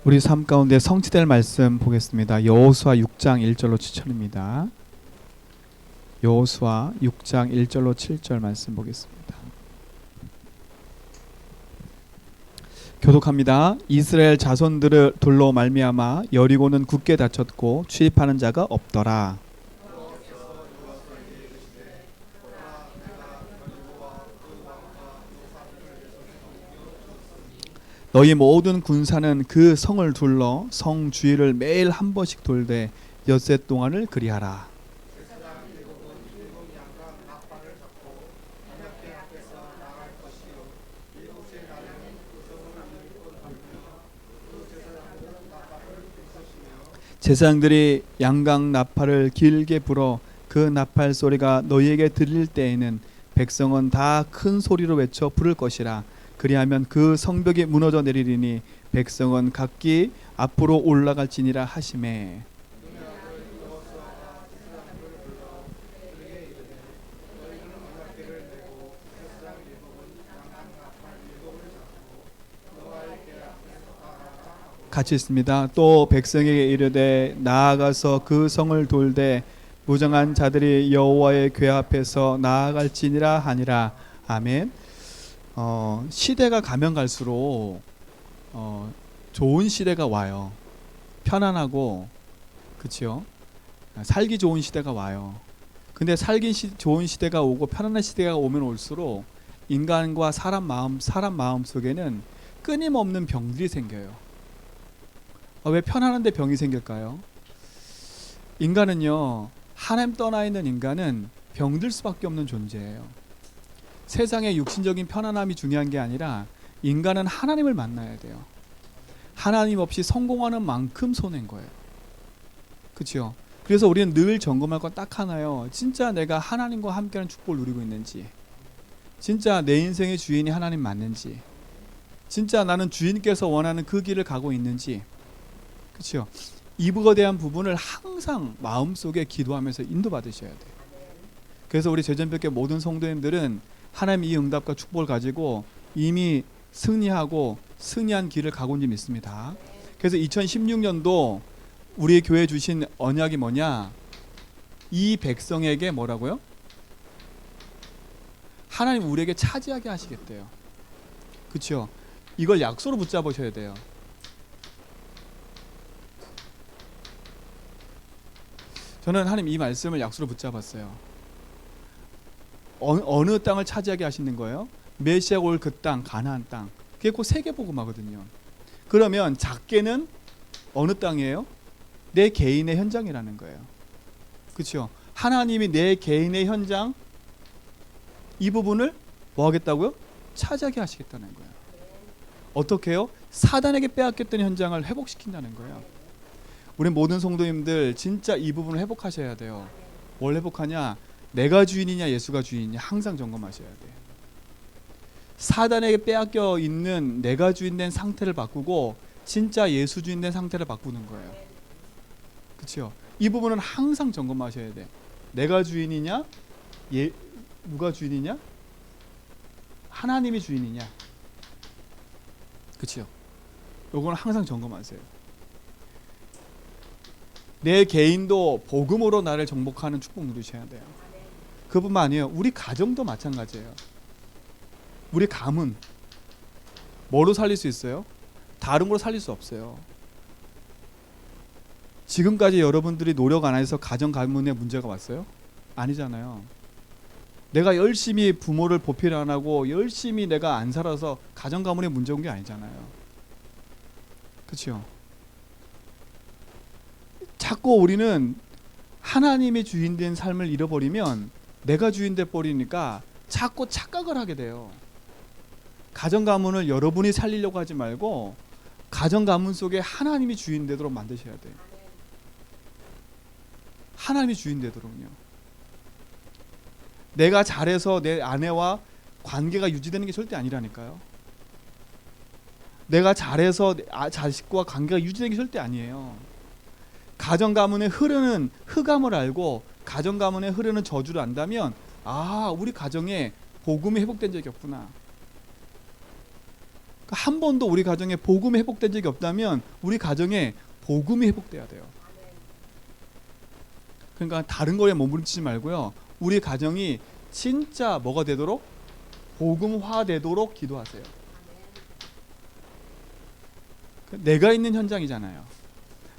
우리 삶 가운데 성취될 말씀 보겠습니다. 여호수아 6장 1절로 7절입니다. 여호수아 6장 1절로 7절 말씀 보겠습니다. 교독합니다. 이스라엘 자손들을 둘로 말미암아 여리고는 굳게 닫혔고 출입하는 자가 없더라. 너희 모든 군사는 그 성을 둘러 성 주위를 매일 한 번씩 돌되 엿새 동안을 그리하라. 제사장들이 양강 나팔을 길게 불어 그 나팔 소리가 너희에게 들릴 때에는 백성은 다 큰 소리로 외쳐 부를 것이라. 그리하면 그 성벽이 무너져 내리리니 백성은 각기 앞으로 올라갈지니라 하시매. 같이 있습니다. 또 백성에게 이르되 나아가서 그 성을 돌되 무정한 자들이 여호와의 궤 앞에서 나아갈지니라 하니라. 아멘. 시대가 가면 갈수록 좋은 시대가 와요. 편안하고, 그렇죠? 살기 좋은 시대가 와요. 근데 좋은 시대가 오고 편안한 시대가 오면 올수록 인간과 사람 마음 속에는 끊임없는 병들이 생겨요. 왜 편안한데 병이 생길까요? 인간은요, 하나님 떠나 있는 인간은 병들 수밖에 없는 존재예요. 세상의 육신적인 편안함이 중요한 게 아니라 인간은 하나님을 만나야 돼요. 하나님 없이 성공하는 만큼 손해인 거예요. 그렇죠? 그래서 우리는 늘 점검할 건 딱 하나요. 진짜 내가 하나님과 함께하는 축복을 누리고 있는지, 진짜 내 인생의 주인이 하나님 맞는지, 진짜 나는 주인께서 원하는 그 길을 가고 있는지, 그렇죠? 이거에 대한 부분을 항상 마음속에 기도하면서 인도받으셔야 돼요. 그래서 우리 제전벽의 모든 성도님들은 하나님 이 응답과 축복을 가지고 이미 승리하고 승리한 길을 가고 있는지 믿습니다. 그래서 2016년도 우리 교회 주신 언약이 뭐냐? 이 백성에게 뭐라고요? 하나님 우리에게 차지하게 하시겠대요. 그렇죠? 이걸 약속으로 붙잡으셔야 돼요. 저는 하나님 이 말씀을 약속으로 붙잡았어요. 어느 땅을 차지하게 하시는 거예요? 메시아가 올 그 땅, 가나안 땅. 그게 곧 세계복음화거든요. 그러면 작게는 어느 땅이에요? 내 개인의 현장이라는 거예요. 그렇죠? 하나님이 내 개인의 현장, 이 부분을 뭐 하겠다고요? 차지하게 하시겠다는 거예요. 어떻게 해요? 사단에게 빼앗겼던 현장을 회복시킨다는 거예요. 우리 모든 성도님들 진짜 이 부분을 회복하셔야 돼요. 뭘 회복하냐? 내가 주인이냐 예수가 주인이냐 항상 점검하셔야 돼요. 사단에게 빼앗겨 있는 내가 주인 된 상태를 바꾸고 진짜 예수 주인 된 상태를 바꾸는 거예요. 그렇죠? 이 부분은 항상 점검하셔야 돼. 내가 주인이냐? 누가 주인이냐? 하나님이 주인이냐? 그렇죠? 요거는 항상 점검하세요. 내 개인도 복음으로 나를 정복하는 축복 누리셔야 돼요. 그뿐만 아니에요. 우리 가정도 마찬가지예요. 우리 가문 뭐로 살릴 수 있어요? 다른 걸로 살릴 수 없어요. 지금까지 여러분들이 노력 안 해서 가정 가문에 문제가 왔어요? 아니잖아요. 내가 열심히 부모를 보필 안 하고 열심히 내가 안 살아서 가정 가문에 문제 온 게 아니잖아요. 그렇죠? 자꾸 우리는 하나님의 주인된 삶을 잃어버리면 내가 주인돼 버리니까 자꾸 착각을 하게 돼요. 가정 가문을 여러분이 살리려고 하지 말고 가정 가문 속에 하나님이 주인 되도록 만드셔야 돼요. 하나님이 주인 되도록요. 내가 잘해서 내 아내와 관계가 유지되는 게 절대 아니라니까요. 내가 잘해서 자식과 관계가 유지되는 게 절대 아니에요. 가정 가문에 흐르는 흑암을 알고 가정 가문에 흐르는 저주를 안다면 우리 가정에 복음이 회복된 적이 없구나. 한 번도 우리 가정에 복음이 회복된 적이 없다면 우리 가정에 복음이 회복돼야 돼요. 그러니까 다른 거에 몸부림치지 말고요. 우리 가정이 진짜 뭐가 되도록 복음화 되도록 기도하세요. 내가 있는 현장이잖아요.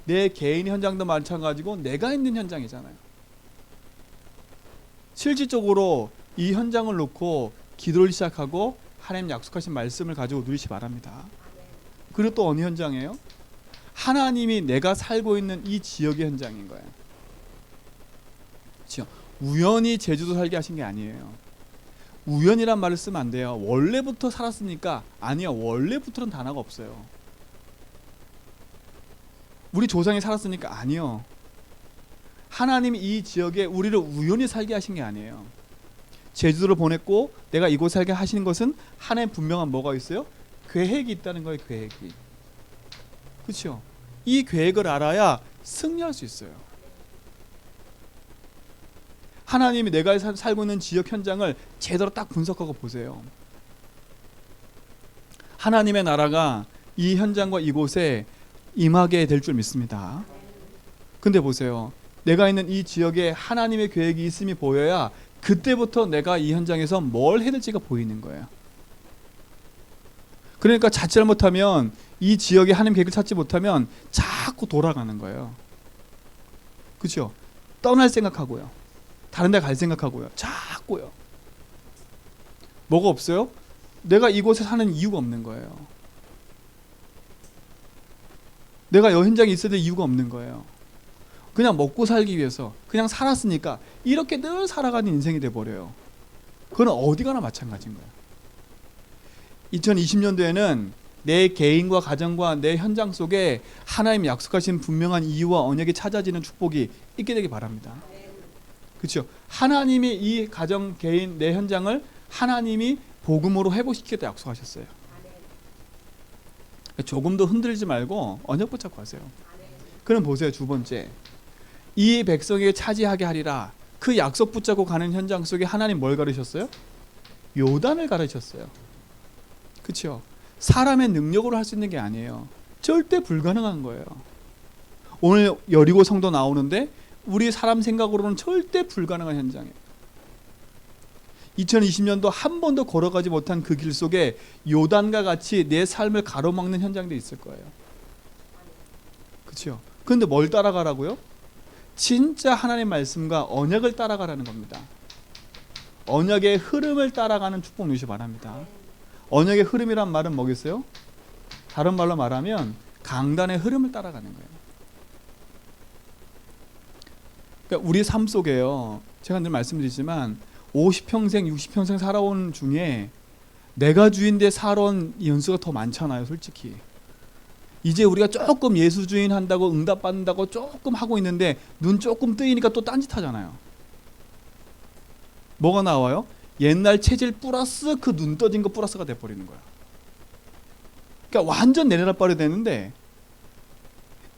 내 개인 현장도 마찬가지고 내가 있는 현장이잖아요. 실질적으로 이 현장을 놓고 기도를 시작하고 하나님 약속하신 말씀을 가지고 누리시 바랍니다. 그리고 또 어느 현장이에요? 하나님이 내가 살고 있는 이 지역의 현장인 거예요. 그렇죠? 우연히 제주도 살게 하신 게 아니에요. 우연이란 말을 쓰면 안 돼요. 원래부터 살았으니까. 아니요, 원래부터는 단어가 없어요. 우리 조상이 살았으니까. 아니요, 하나님이 이 지역에 우리를 우연히 살게 하신 게 아니에요. 제주도를 보냈고 내가 이곳 살게 하시는 것은 하나님 분명한 뭐가 있어요? 계획이 있다는 거예요. 계획이. 그렇죠? 이 계획을 알아야 승리할 수 있어요. 하나님이 내가 살고 있는 지역 현장을 제대로 딱 분석하고 보세요. 하나님의 나라가 이 현장과 이곳에 임하게 될 줄 믿습니다. 근데 보세요. 내가 있는 이 지역에 하나님의 계획이 있음이 보여야 그때부터 내가 이 현장에서 뭘 해야 될지가 보이는 거예요. 그러니까 자칫 잘못하면 이 지역에 하나님 계획을 찾지 못하면 자꾸 돌아가는 거예요. 그렇죠? 떠날 생각하고요. 다른 데 갈 생각하고요. 자꾸요. 뭐가 없어요? 내가 이곳에 사는 이유가 없는 거예요. 내가 이 현장에 있어야 될 이유가 없는 거예요. 그냥 먹고 살기 위해서 그냥 살았으니까 이렇게 늘 살아가는 인생이 돼버려요. 그건 어디 가나 마찬가지인 거예요. 2020년도에는 내 개인과 가정과 내 현장 속에 하나님 약속하신 분명한 이유와 언약이 찾아지는 축복이 있게 되기 바랍니다. 그렇죠? 하나님이 이 가정, 개인, 내 현장을 하나님이 복음으로 회복시키겠다 약속하셨어요. 조금도 흔들지 말고 언약 붙잡고 하세요. 그럼 보세요. 두 번째, 이 백성에게 차지하게 하리라. 그 약속 붙잡고 가는 현장 속에 하나님 뭘 가르쳤어요? 요단을 가르쳤어요. 그렇죠? 사람의 능력으로 할 수 있는 게 아니에요. 절대 불가능한 거예요. 오늘 여리고 성도 나오는데 우리 사람 생각으로는 절대 불가능한 현장이에요. 2020년도 한 번도 걸어가지 못한 그 길 속에 요단과 같이 내 삶을 가로막는 현장도 있을 거예요. 그렇죠? 그런데 뭘 따라가라고요? 진짜 하나님 말씀과 언약을 따라가라는 겁니다. 언약의 흐름을 따라가는 축복 누리시 바랍니다. 언약의 흐름이란 말은 뭐겠어요? 다른 말로 말하면 강단의 흐름을 따라가는 거예요. 그러니까 우리 삶 속에요. 제가 늘 말씀드리지만 50평생, 60평생 살아온 중에 내가 주인데 살아온 연수가 더 많잖아요. 솔직히. 이제 우리가 조금 예수주인 한다고 응답받는다고 조금 하고 있는데 눈 조금 뜨이니까 또 딴짓하잖아요. 뭐가 나와요? 옛날 체질 플러스 그 눈 떠진 거 플러스가 돼버리는 거야. 그러니까 완전 내려놔버려야 되는데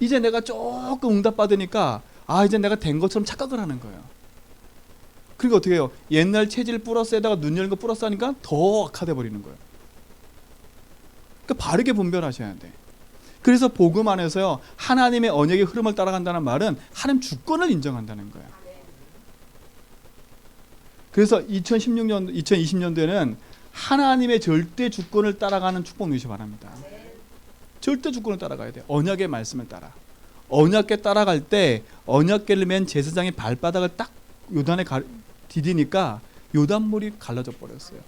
이제 내가 조금 응답받으니까 이제 내가 된 것처럼 착각을 하는 거예요. 그러니까 어떻게 해요? 옛날 체질 플러스에다가 눈 열린 거 플러스 하니까 더 악화돼 버리는 거예요. 그러니까 바르게 분별하셔야 돼. 그래서 복음 안에서요, 하나님의 언약의 흐름을 따라간다는 말은 하나님 주권을 인정한다는 거예요. 그래서 2020년도에는 하나님의 절대 주권을 따라가는 축복 누리시 바랍니다. 절대 주권을 따라가야 돼요. 언약의 말씀을 따라. 언약계 따라갈 때 언약계를 맨 제사장의 발바닥을 딱 요단에 디디니까 요단물이 갈라져 버렸어요.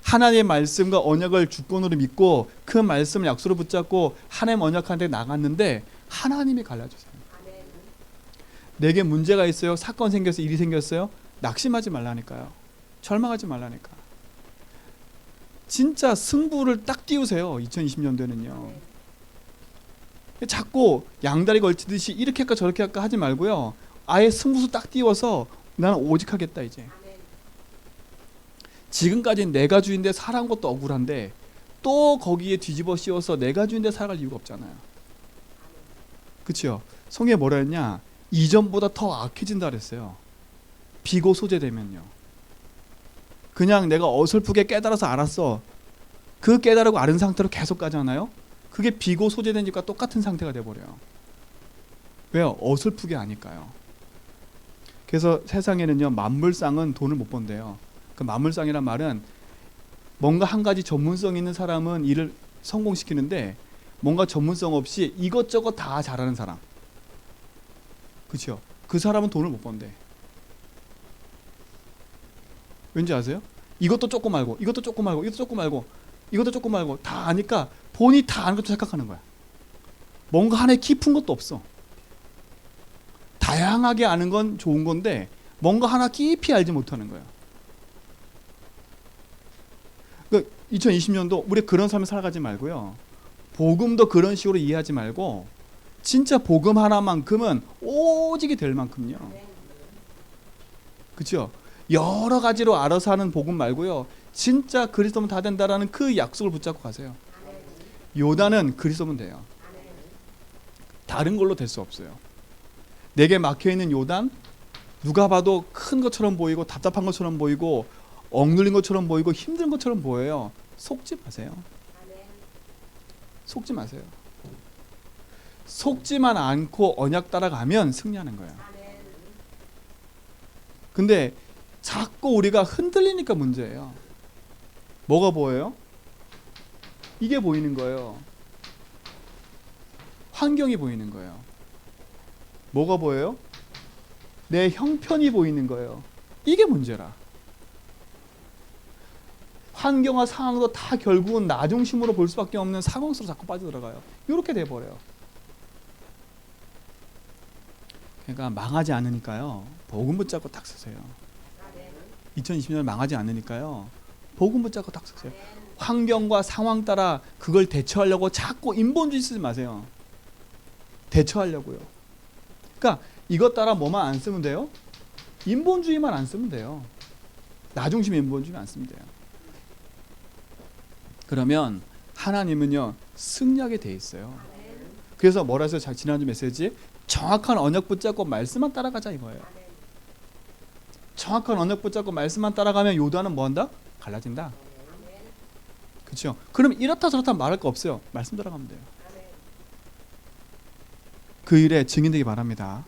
하나님의 말씀과 언약을 주권으로 믿고 그 말씀을 약속으로 붙잡고 하나님 언약한테 나갔는데 하나님이 갈라주세요. 내게 문제가 있어요. 사건 생겼어요. 일이 생겼어요. 낙심하지 말라니까요. 절망하지 말라니까. 진짜 승부를 딱 띄우세요. 2020년도에는요. 자꾸 양다리 걸치듯이 이렇게 할까 저렇게 할까 하지 말고요. 아예 승부수 딱 띄워서 나는 오직 하겠다 이제. 지금까지 내가 주인데 살아온 것도 억울한데 또 거기에 뒤집어 씌워서 내가 주인데 살아갈 이유가 없잖아요. 그렇죠? 성경에 뭐라 했냐? 이전보다 더 악해진다 그랬어요. 비고 소재되면요. 그냥 내가 어설프게 깨달아서 알았어. 그 깨달고 앓은 상태로 계속 가잖아요. 그게 비고 소재된 집과 똑같은 상태가 돼버려요. 왜요? 어설프게 아니까요. 그래서 세상에는요, 만물상은 돈을 못 번대요. 그 만물상이란 말은 뭔가 한 가지 전문성 있는 사람은 일을 성공시키는데 뭔가 전문성 없이 이것저것 다 잘하는 사람, 그렇죠? 그 사람은 돈을 못 번대. 왠지 아세요? 이것도 조금 알고 이것도 조금 알고 이것도 조금 알고 이것도 조금 알고 다 아니까 본인이 다 아는 것도 착각하는 거야. 뭔가 하나에 깊은 것도 없어. 다양하게 아는 건 좋은 건데 뭔가 하나 깊이 알지 못하는 거예요. 그러니까 2020년도 우리 그런 삶을 살아가지 말고요. 복음도 그런 식으로 이해하지 말고 진짜 복음 하나만큼은 오직이 될 만큼요. 그렇죠? 여러 가지로 알아서 하는 복음 말고요. 진짜 그리스도면 다 된다라는 그 약속을 붙잡고 가세요. 요단은 그리스도면 돼요. 다른 걸로 될 수 없어요. 내게 막혀있는 요단, 누가 봐도 큰 것처럼 보이고 답답한 것처럼 보이고 억눌린 것처럼 보이고 힘든 것처럼 보여요. 속지 마세요. 속지 마세요. 속지만 않고 언약 따라가면 승리하는 거예요. 근데 자꾸 우리가 흔들리니까 문제예요. 뭐가 보여요? 이게 보이는 거예요. 환경이 보이는 거예요. 뭐가 보여요? 내 형편이 보이는 거예요. 이게 문제라. 환경과 상황도 다 결국은 나 중심으로 볼 수밖에 없는 상황 속으로 자꾸 빠져들어가요. 이렇게 돼버려요. 그러니까 망하지 않으니까요. 복음 붙잡고 딱 서세요. 2020년 망하지 않으니까요. 복음 붙잡고 딱 서세요. 환경과 상황 따라 그걸 대처하려고 자꾸 인본주의 쓰지 마세요. 대처하려고요. 그러니까 이것 따라 뭐만 안 쓰면 돼요? 인본주의만 안 쓰면 돼요. 나 중심 인본주의만 안 쓰면 돼요. 그러면 하나님은요 승리하게 돼 있어요. 그래서 뭐라 해서 지난주 메시지 정확한 언약 붙잡고 말씀만 따라가자 이거예요. 정확한 언약 붙잡고 말씀만 따라가면 요단은 뭐한다? 갈라진다. 그렇죠? 그럼 이렇다 저렇다 말할 거 없어요. 말씀 따라가면 돼요. 그 일에 증인되기 바랍니다.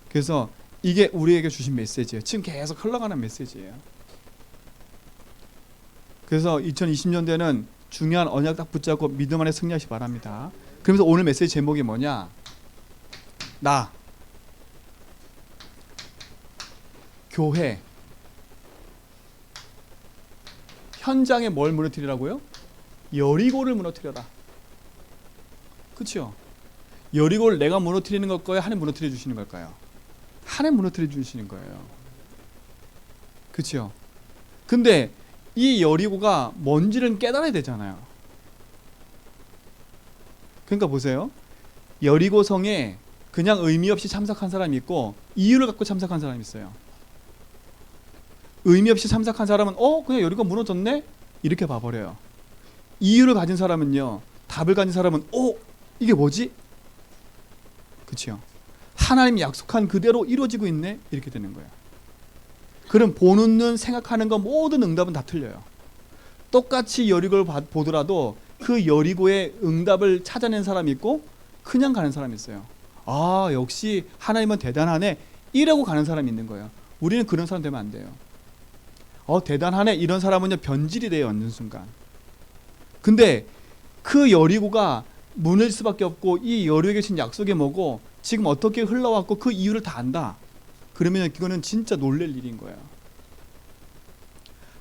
그래서 이게 우리에게 주신 메시지예요. 지금 계속 흘러가는 메시지예요. 그래서 2020년대는 중요한 언약 딱 붙잡고 믿음 안에 승리하시기 바랍니다. 그러면서 오늘 메시지 제목이 뭐냐? 나 교회 현장에 뭘 무너뜨리라고요? 여리고를 무너뜨려라. 그렇죠? 여리고를 내가 무너뜨리는 걸까요? 하나님 무너뜨려 주시는 걸까요? 하나님 무너뜨려 주시는 거예요. 그렇죠? 근데 이 여리고가 뭔지를 깨달아야 되잖아요. 그러니까 보세요. 여리고 성에 그냥 의미 없이 참석한 사람이 있고 이유를 갖고 참석한 사람이 있어요. 의미 없이 참석한 사람은 그냥 여리고 무너졌네? 이렇게 봐버려요. 이유를 가진 사람은요. 답을 가진 사람은 이게 뭐지? 그렇죠? 하나님이 약속한 그대로 이루어지고 있네? 이렇게 되는 거예요. 그럼 보는 눈 생각하는 거 모든 응답은 다 틀려요. 똑같이 여리고를 보더라도 그 여리고의 응답을 찾아낸 사람이 있고 그냥 가는 사람이 있어요. 아 역시 하나님은 대단하네 이러고 가는 사람이 있는 거예요. 우리는 그런 사람 되면 안 돼요. 대단하네 이런 사람은요 변질이 돼요 어느 순간. 근데 그 여리고가 무너질 수밖에 없고 이 여리고에 계신 약속이 뭐고 지금 어떻게 흘러왔고 그 이유를 다 안다. 그러면 이거는 진짜 놀랄 일인 거예요.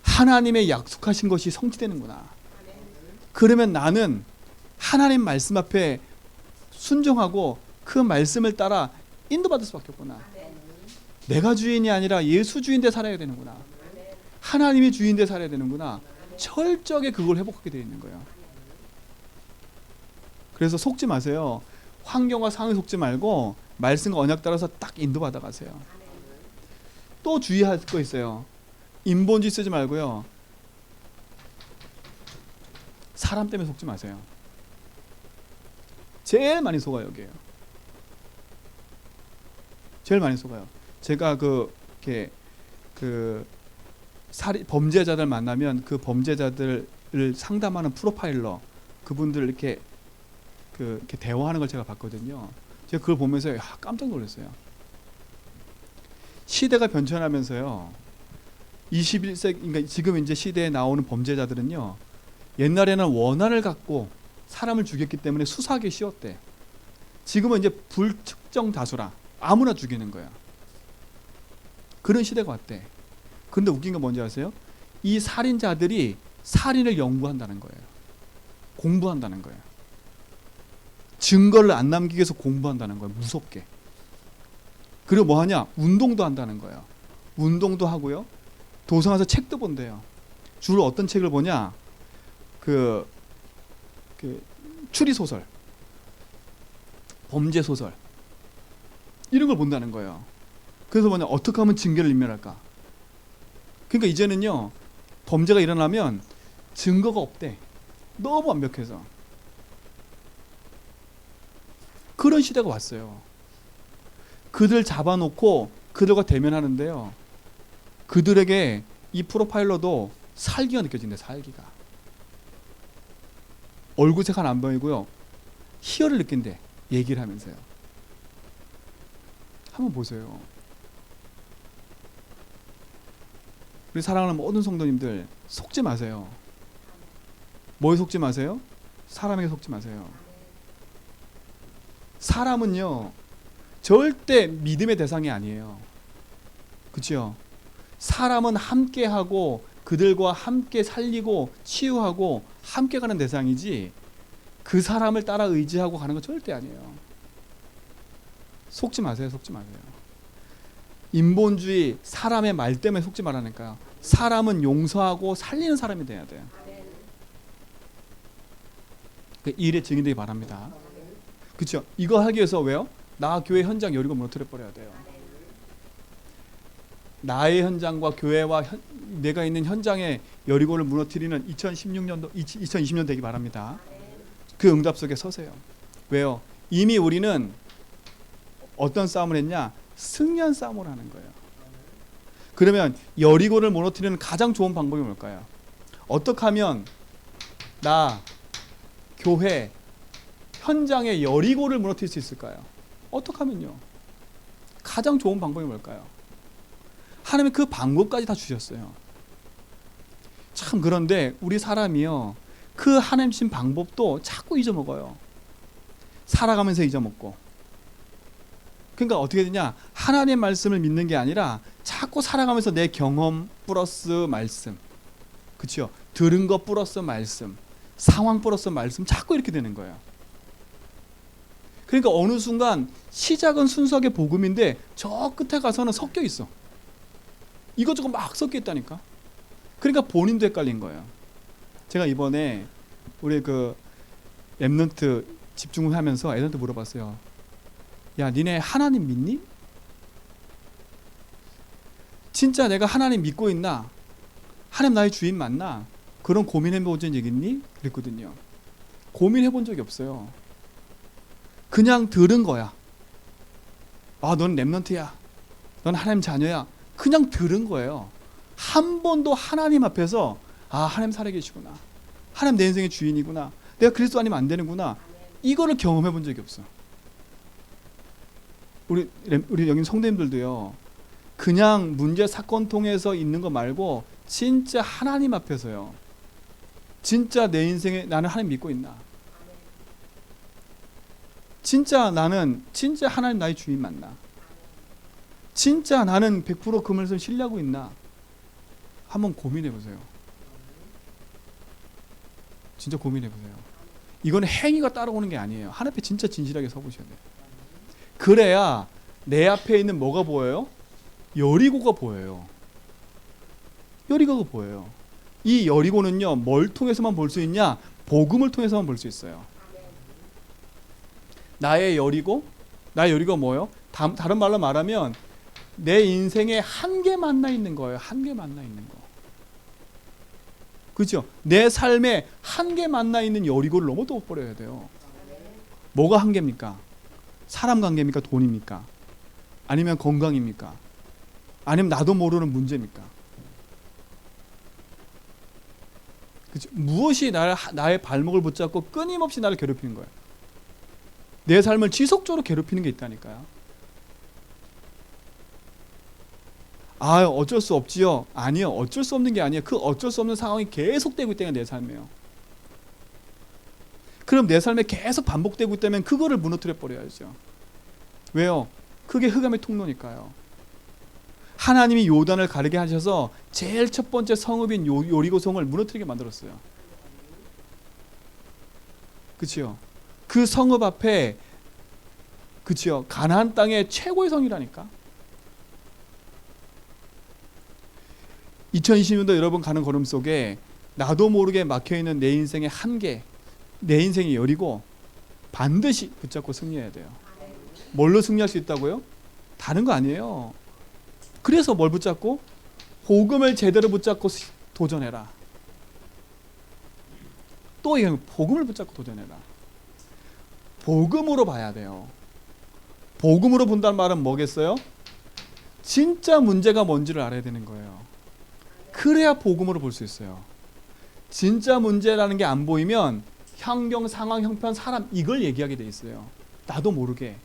하나님의 약속하신 것이 성취되는구나. 그러면 나는 하나님 말씀 앞에 순종하고 그 말씀을 따라 인도받을 수밖에 없구나. 내가 주인이 아니라 예수 주인대 살아야 되는구나. 하나님이 주인대 살아야 되는구나. 철저하게 그걸 회복하게 되어 있는 거예요. 그래서 속지 마세요. 환경과 상황에 속지 말고 말씀과 언약 따라서 딱 인도받아 가세요. 또 주의할 거 있어요. 인본주의 쓰지 말고요. 사람 때문에 속지 마세요. 제일 많이 속아요 여기에요. 제일 많이 속아요. 제가 범죄자들 만나면 그 범죄자들 상담하는 프로파일러 그분들 이렇게 대화하는 걸 제가 봤거든요. 제가 그걸 보면서 깜짝 놀랐어요. 시대가 변천하면서요. 21세기, 그러니까 지금 이제 시대에 나오는 범죄자들은요. 옛날에는 원한을 갖고 사람을 죽였기 때문에 수사하기 쉬웠대. 지금은 이제 불특정 다수라 아무나 죽이는 거야. 그런 시대가 왔대. 그런데 웃긴 건 뭔지 아세요? 이 살인자들이 살인을 연구한다는 거예요. 공부한다는 거예요. 증거를 안 남기기 위해서 공부한다는 거예요. 무섭게. 그리고 뭐 하냐? 운동도 한다는 거예요. 운동도 하고요. 도서관에서 책도 본대요. 주로 어떤 책을 보냐? 그 추리 소설, 범죄 소설 이런 걸 본다는 거예요. 그래서 뭐냐? 어떻게 하면 징계를 인멸할까? 그러니까 이제는요. 범죄가 일어나면 증거가 없대. 너무 완벽해서. 그런 시대가 왔어요. 그들 잡아놓고 그들과 대면하는데요. 그들에게 이 프로파일러도 살기가 느껴진대. 살기가. 얼굴 색깔 안 보이고요. 희열을 느낀대. 얘기를 하면서요. 한번 보세요. 우리 사랑하는 모든 성도님들 속지 마세요. 뭐에 속지 마세요? 사람에게 속지 마세요. 사람은요 절대 믿음의 대상이 아니에요. 그렇죠? 사람은 함께하고 그들과 함께 살리고 치유하고 함께 가는 대상이지 그 사람을 따라 의지하고 가는 건 절대 아니에요. 속지 마세요. 속지 마세요. 인본주의 사람의 말 때문에 속지 말라니까요. 사람은 용서하고 살리는 사람이 돼야 돼요. 그 일에 증인되기 바랍니다. 그렇죠? 이거 하기 위해서 왜요? 나 교회 현장 여리고 무너뜨려 버려야 돼요. 나의 현장과 교회와 내가 있는 현장의 여리고를 무너뜨리는 2016년도 2020년 되기 바랍니다. 그 응답 속에 서세요. 왜요? 이미 우리는 어떤 싸움을 했냐? 승리한 싸움을 하는 거예요. 그러면 여리고를 무너뜨리는 가장 좋은 방법이 뭘까요? 어떻게 하면 나 교회 현장의 여리고를 무너뜨릴 수 있을까요? 어떻게 하면요? 가장 좋은 방법이 뭘까요? 하나님이 그 방법까지 다 주셨어요. 참 그런데 우리 사람이요. 그 하나님 주신 방법도 자꾸 잊어먹어요. 살아가면서 잊어먹고. 그러니까 어떻게 되냐? 하나님의 말씀을 믿는 게 아니라 자꾸 살아가면서 내 경험 플러스 말씀. 그렇죠? 들은 것 플러스 말씀. 상황 플러스 말씀 자꾸 이렇게 되는 거예요. 그러니까 어느 순간 시작은 순수하게 복음인데 저 끝에 가서는 섞여 있어. 이것저것 막 섞여 있다니까. 그러니까 본인도 헷갈린 거예요. 제가 이번에 우리 그 랩런트 집중하면서 애들한테 물어봤어요. 야, 니네 하나님 믿니? 진짜 내가 하나님 믿고 있나? 하나님 나의 주인 맞나? 그런 고민해본 적 있니? 그랬거든요. 고민해본 적이 없어요. 그냥 들은 거야. 아, 넌 랩런트야. 넌 하나님 자녀야. 그냥 들은 거예요. 한 번도 하나님 앞에서 아, 하나님 살아계시구나. 하나님 내 인생의 주인이구나. 내가 그리스도 아니면 안 되는구나. 이거를 경험해 본 적이 없어. 우리 여기 성도님들도요. 그냥 문제 사건 통해서 있는 거 말고 진짜 하나님 앞에서요. 진짜 내 인생에 나는 하나님 믿고 있나? 진짜 나는 진짜 하나님 나의 주인 맞나? 진짜 나는 100% 그 말씀 신뢰하고 있나? 한번 고민해 보세요. 진짜 고민해 보세요. 이건 행위가 따라오는 게 아니에요. 하나님 앞에 진짜 진실하게 서보셔야 돼요. 그래야 내 앞에 있는 뭐가 보여요? 여리고가 보여요. 여리고가 보여요. 이 여리고는요, 뭘 통해서만 볼 수 있냐? 복음을 통해서만 볼 수 있어요. 나의 여리고가 뭐예요? 다른 말로 말하면 내 인생에 한계 만나 있는 거예요. 한계 만나 있는 거. 그렇죠? 내 삶에 한계 만나 있는 여리고를 넘어도 버려야 돼요. 뭐가 한계입니까? 사람 관계입니까? 돈입니까? 아니면 건강입니까? 아니면 나도 모르는 문제입니까? 그치? 무엇이 나의 발목을 붙잡고 끊임없이 나를 괴롭히는 거예요. 내 삶을 지속적으로 괴롭히는 게 있다니까요. 아, 어쩔 수 없지요. 아니요, 어쩔 수 없는 게 아니에요. 그 어쩔 수 없는 상황이 계속되고 있다는 게 내 삶이에요. 그럼 내 삶에 계속 반복되고 있다면 그거를 무너뜨려 버려야죠. 왜요? 그게 흑암의 통로니까요. 하나님이 요단을 가르게 하셔서 제일 첫 번째 성읍인 요리고성을 무너뜨리게 만들었어요. 그치요? 그 성읍 앞에, 그치요? 가나안 땅의 최고의 성이라니까. 2020년도 여러분 가는 걸음 속에 나도 모르게 막혀있는 내 인생의 한계, 내 인생이 열이고 반드시 붙잡고 승리해야 돼요. 뭘로 승리할 수 있다고요? 다른 거 아니에요. 그래서 뭘 붙잡고? 복음을 제대로 붙잡고 도전해라. 또 이거 복음을 붙잡고 도전해라. 복음으로 봐야 돼요. 복음으로 본다는 말은 뭐겠어요? 진짜 문제가 뭔지를 알아야 되는 거예요. 그래야 복음으로 볼 수 있어요. 진짜 문제라는 게 안 보이면 환경, 상황, 형편, 사람 이걸 얘기하게 돼 있어요. 나도 모르게.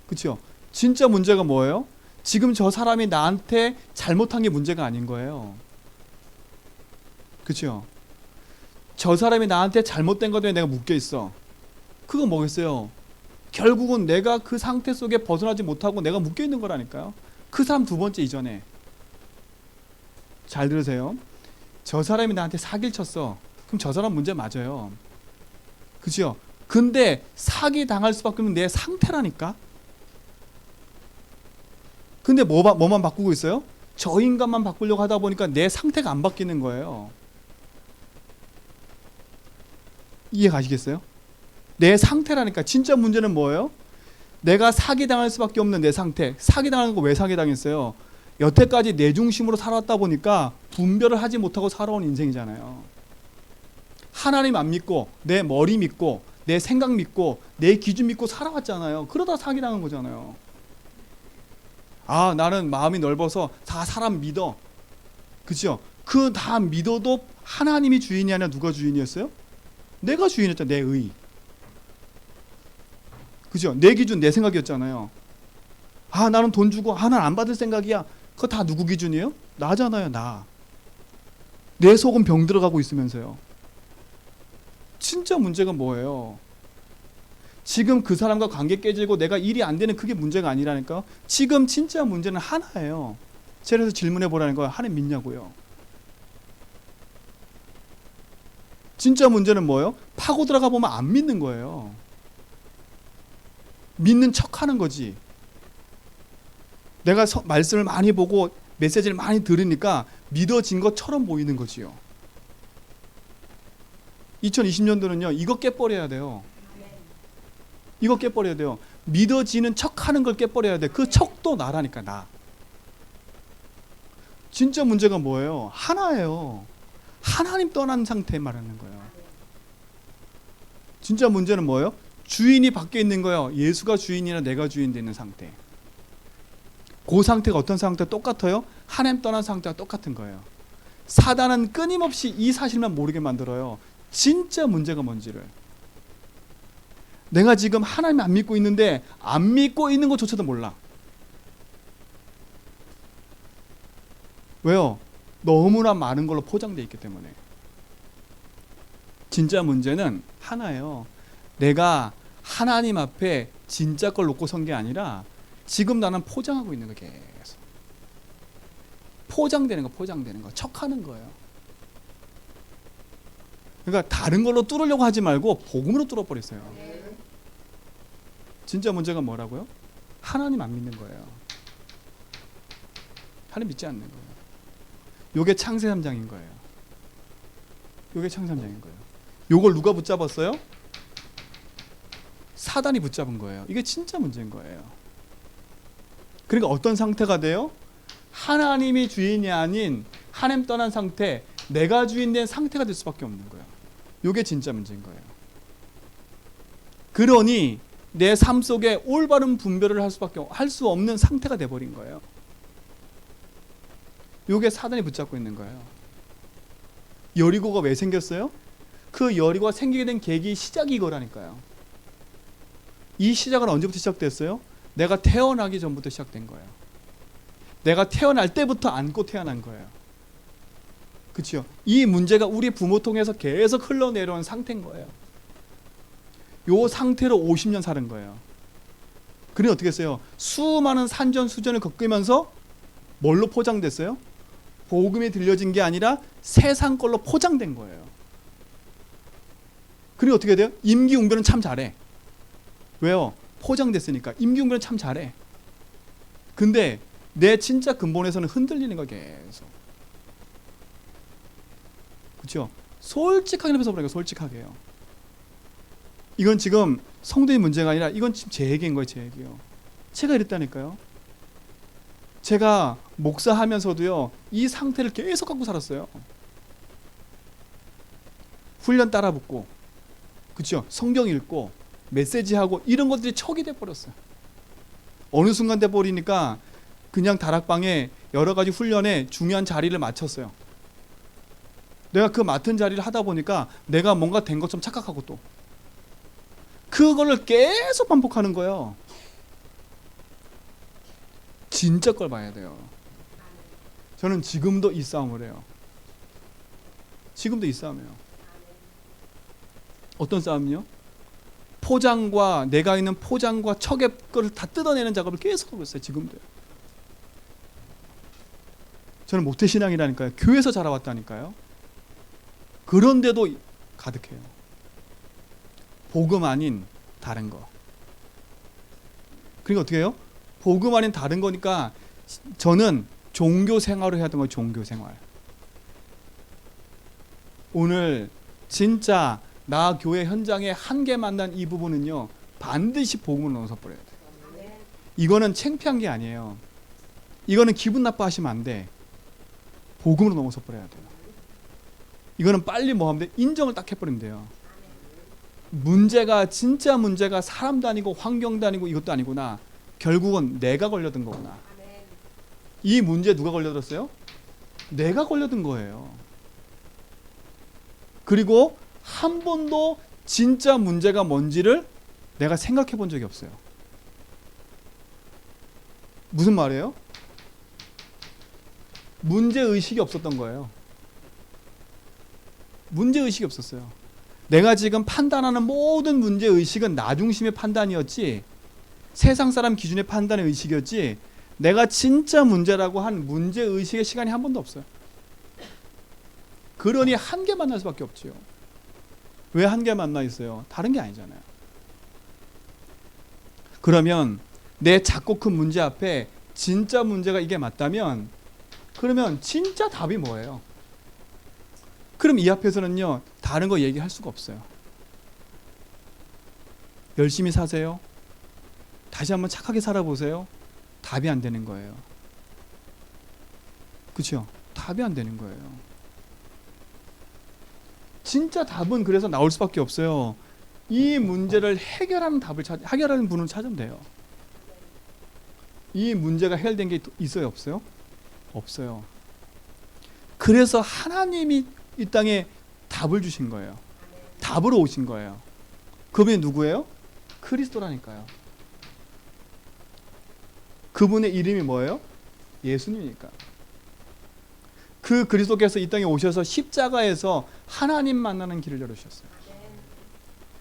그렇죠? 진짜 문제가 뭐예요? 지금 저 사람이 나한테 잘못한 게 문제가 아닌 거예요. 그렇죠? 저 사람이 나한테 잘못된 것 때문에 내가 묶여 있어. 그거 뭐겠어요? 결국은 내가 그 상태 속에 벗어나지 못하고 내가 묶여 있는 거라니까요. 그 사람 두 번째 이전에. 잘 들으세요. 저 사람이 나한테 사기를 쳤어. 그럼 저 사람 문제 맞아요. 그죠? 근데 사기 당할 수밖에 없는 내 상태라니까. 근데 뭐만 바꾸고 있어요? 저 인간만 바꾸려고 하다 보니까 내 상태가 안 바뀌는 거예요. 이해 가시겠어요? 내 상태라니까. 진짜 문제는 뭐예요? 내가 사기 당할 수밖에 없는 내 상태. 사기 당하는 거 왜 사기 당했어요? 여태까지 내 중심으로 살았다 보니까 분별을 하지 못하고 살아온 인생이잖아요. 하나님 안 믿고 내 머리 믿고 내 생각 믿고 내 기준 믿고 살아왔잖아요. 그러다 사기 당한 거잖아요. 아, 나는 마음이 넓어서 다 사람 믿어. 그죠? 그 다 믿어도 하나님이 주인이 아니라 누가 주인이었어요? 내가 주인이었잖아. 내 의. 그죠? 내 기준, 내 생각이었잖아요. 아, 나는 돈 주고 나는 안 받을 생각이야. 그거 다 누구 기준이에요? 나잖아요. 나. 내 속은 병 들어가고 있으면서요. 진짜 문제가 뭐예요? 지금 그 사람과 관계 깨지고 내가 일이 안 되는 그게 문제가 아니라니까. 지금 진짜 문제는 하나예요. 그래서 질문해 보라는 거예요. 하나님 믿냐고요. 진짜 문제는 뭐예요? 파고 들어가 보면 안 믿는 거예요. 믿는 척하는 거지. 내가 말씀을 많이 보고 메시지를 많이 들으니까 믿어진 것처럼 보이는 거지요. 2020년도는요. 이거 깨버려야 돼요. 이거 깨버려야 돼요. 믿어지는 척하는 걸 깨버려야 돼. 그 척도 나라니까. 나. 진짜 문제가 뭐예요? 하나예요. 하나님 떠난 상태 말하는 거예요. 진짜 문제는 뭐예요? 주인이 밖에 있는 거예요. 예수가 주인이나 내가 주인 되는 상태. 그 상태가 어떤 상태와 똑같아요? 하나님 떠난 상태와 똑같은 거예요. 사단은 끊임없이 이 사실만 모르게 만들어요. 진짜 문제가 뭔지를. 내가 지금 하나님 안 믿고 있는데 안 믿고 있는 것조차도 몰라. 왜요? 너무나 많은 걸로 포장되어 있기 때문에. 진짜 문제는 하나예요. 내가 하나님 앞에 진짜 걸 놓고 선 게 아니라 지금 나는 포장하고 있는 거 계속. 포장되는 거, 척하는 거예요. 그러니까 다른 걸로 뚫으려고 하지 말고 복음으로 뚫어버리세요. 진짜 문제가 뭐라고요? 하나님 안 믿는 거예요. 하나님 믿지 않는 거예요. 요게 창세 3장인 거예요. 요게 창세 3장인 거예요. 요걸 누가 붙잡았어요? 사단이 붙잡은 거예요. 이게 진짜 문제인 거예요. 그러니까 어떤 상태가 돼요? 하나님이 주인이 아닌 하나님 떠난 상태, 내가 주인 된 상태가 될 수밖에 없는 거예요. 요게 진짜 문제인 거예요. 그러니 내 삶 속에 올바른 분별을 할 수 없는 상태가 돼버린 거예요. 요게 사단이 붙잡고 있는 거예요. 여리고가 왜 생겼어요? 그 여리고가 생기게 된 계기 시작이 이거라니까요. 이 시작은 언제부터 시작됐어요? 내가 태어나기 전부터 시작된 거예요. 내가 태어날 때부터 안고 태어난 거예요. 그렇죠? 이 문제가 우리 부모 통해서 계속 흘러내려온 상태인 거예요. 요 상태로 50년 사는 거예요. 그러니 어떻게 했어요? 수많은 산전수전을 겪으면서 뭘로 포장됐어요? 복음이 들려진 게 아니라 세상 걸로 포장된 거예요. 그러니 어떻게 돼요? 임기응변은 참 잘해. 왜요? 포장됐으니까. 임기응변은 참 잘해. 근데 내 진짜 근본에서는 흔들리는 거야 계속. 그렇죠? 솔직하게 해서 보라니까 솔직하게요. 이건 지금 성도의 문제가 아니라 이건 지금 제 얘기인 거예요. 제 얘기요. 제가 이랬다니까요. 제가 목사하면서도요 이 상태를 계속 갖고 살았어요. 훈련 따라 붙고, 그렇죠? 성경 읽고 메시지하고 이런 것들이 척이 돼버렸어요. 어느 순간 돼버리니까 그냥 다락방에 여러 가지 훈련에 중요한 자리를 맡췄어요. 내가 그 맡은 자리를 하다 보니까 내가 뭔가 된 것처럼 착각하고 또 그거를 계속 반복하는 거예요. 진짜 걸 봐야 돼요. 저는 지금도 이 싸움을 해요. 지금도 이 싸움이에요. 어떤 싸움이요? 포장과 내가 있는 포장과 척의 거를 다 뜯어내는 작업을 계속 하고 있어요. 지금도요. 저는 모태신앙이라니까요. 교회에서 자라왔다니까요. 그런데도 가득해요. 복음 아닌 다른 거. 그러니까 어떻게 해요? 복음 아닌 다른 거니까 저는 종교 생활을 해야 되는 거예요. 종교 생활. 오늘 진짜 나 교회 현장에 한계 만난 이 부분은요 반드시 복음을 넣어서 버려야 돼요. 이거는 창피한 게 아니에요. 이거는 기분 나빠하시면 안 돼. 복음으로 넘어서 버려야 돼요. 이거는 빨리 뭐 하면 돼? 인정을 딱 해버리면 돼요. 문제가 진짜 문제가 사람도 아니고 환경도 아니고 이것도 아니구나. 결국은 내가 걸려든 거구나. 이 문제 누가 걸려들었어요? 내가 걸려든 거예요. 그리고 한 번도 진짜 문제가 뭔지를 내가 생각해 본 적이 없어요. 무슨 말이에요? 문제의식이 없었던 거예요. 문제의식이 없었어요. 내가 지금 판단하는 모든 문제의식은 나 중심의 판단이었지 세상 사람 기준의 판단의 의식이었지 내가 진짜 문제라고 한 문제의식의 시간이 한 번도 없어요. 그러니 한계 만날 수밖에 없지요. 왜 한계 만나 있어요? 다른 게 아니잖아요. 그러면 내 작고 큰 문제 앞에 진짜 문제가 이게 맞다면 그러면 진짜 답이 뭐예요? 그럼 이 앞에서는요 다른 거 얘기할 수가 없어요. 열심히 사세요. 다시 한번 착하게 살아보세요. 답이 안 되는 거예요. 그렇죠? 답이 안 되는 거예요. 진짜 답은 그래서 나올 수밖에 없어요. 이 문제를 해결하는 해결하는 분을 찾으면 돼요. 이 문제가 해결된 게 있어요, 없어요? 없어요. 그래서 하나님이 이 땅에 답을 주신 거예요. 답으로 오신 거예요. 그분이 누구예요? 그리스도라니까요. 그분의 이름이 뭐예요? 예수님이니까. 그 그리스도께서 이 땅에 오셔서 십자가에서 하나님 만나는 길을 열어주셨어요.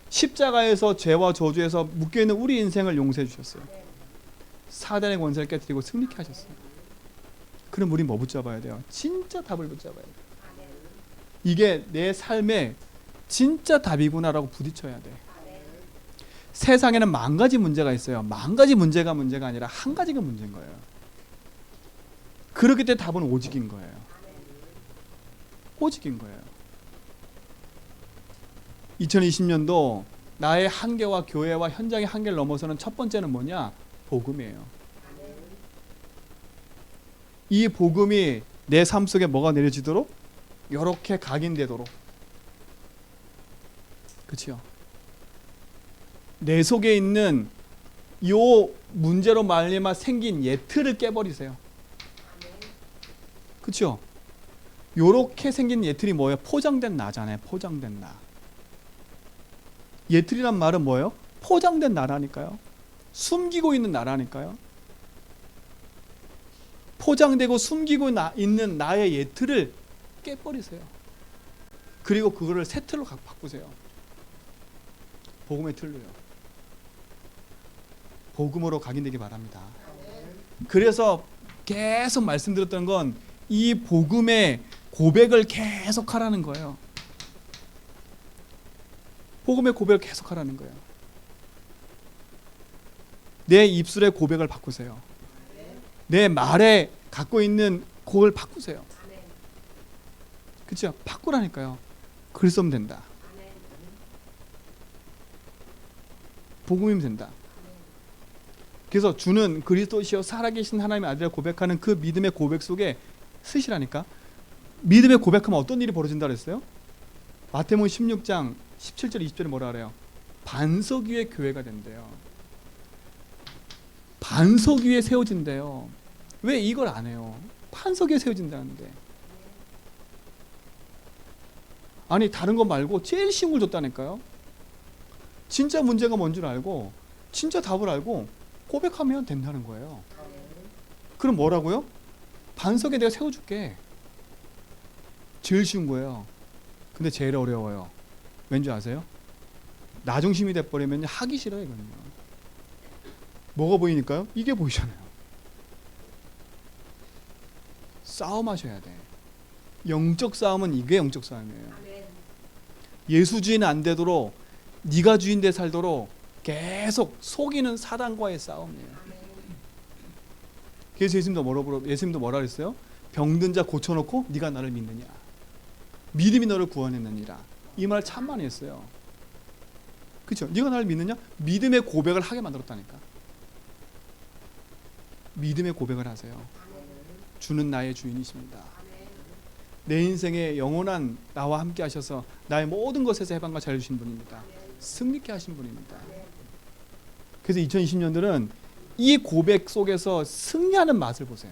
십자가에서 죄와 저주에서 묶여있는 우리 인생을 용서해 주셨어요. 사단의 권세를 깨뜨리고 승리케 하셨어요. 그럼 우리 뭐 붙잡아야 돼요? 진짜 답을 붙잡아야 돼요. 이게 내 삶의 진짜 답이구나라고 부딪혀야 돼. 세상에는 만 가지 문제가 있어요. 만 가지 문제가 아니라 한 가지가 문제인 거예요. 그렇기 때문에 답은 오직인 거예요. 오직인 거예요. 2020년도 나의 한계와 교회와 현장의 한계를 넘어서는 첫 번째는 뭐냐? 복음이에요. 이 복음이 내 삶 속에 뭐가 내려지도록? 이렇게 각인되도록. 그렇죠? 내 속에 있는 이 문제로 말미암아 생긴 예틀을 깨버리세요. 그렇죠? 요렇게 생긴 예틀이 뭐예요? 포장된 나잖아요. 포장된 나. 예틀이란 말은 뭐예요? 포장된 나라니까요. 숨기고 있는 나라니까요. 포장되고 숨기고 있는 나의 예틀을 깨버리세요. 그리고 그거를 새 틀로 바꾸세요. 복음의 틀로요. 복음으로 각인되기 바랍니다. 그래서 계속 말씀드렸던 건 이 복음의 고백을 계속 하라는 거예요. 복음의 고백을 계속 하라는 거예요. 내 입술의 고백을 바꾸세요. 내 말에 갖고 있는 그걸 바꾸세요. 그렇죠? 바꾸라니까요. 글 쓰면 된다. 복음이면 된다. 그래서 주는 그리스도시여 살아계신 하나님의 아들을 고백하는 그 믿음의 고백 속에 쓰시라니까. 믿음의 고백하면 어떤 일이 벌어진다 그랬어요? 마태복음 16장 17절 20절에 뭐라 그래요? 반석 위에 교회가 된대요. 반석 위에 세워진대요. 왜 이걸 안 해요? 반석 위에 세워진다는데. 아니 다른 거 말고 제일 쉬운 걸 줬다니까요. 진짜 문제가 뭔 줄 알고 진짜 답을 알고 고백하면 된다는 거예요. 그럼 뭐라고요? 반석에 내가 세워줄게. 제일 쉬운 거예요. 근데 제일 어려워요. 왠지 아세요? 나 중심이 돼버리면 하기 싫어요. 이거는요. 뭐가 보이니까요? 이게 보이잖아요. 싸움하셔야 돼. 영적 싸움은 이게 영적 싸움이에요. 예수 주인 안 되도록 네가 주인 돼 살도록 계속 속이는 사단과의 싸움이에요. 그래서 예수님도 뭐라 그랬어요? 병든 자 고쳐놓고 네가 나를 믿느냐? 믿음이 너를 구원했느니라. 이 말 참 많이 했어요. 그렇죠? 네가 나를 믿느냐? 믿음의 고백을 하게 만들었다니까. 믿음의 고백을 하세요. 주는 나의 주인이십니다. 내 인생에 영원한 나와 함께 하셔서 나의 모든 것에서 해방과 자유 주신 분입니다. 승리케 하신 분입니다. 그래서 2020년들은 이 고백 속에서 승리하는 맛을 보세요.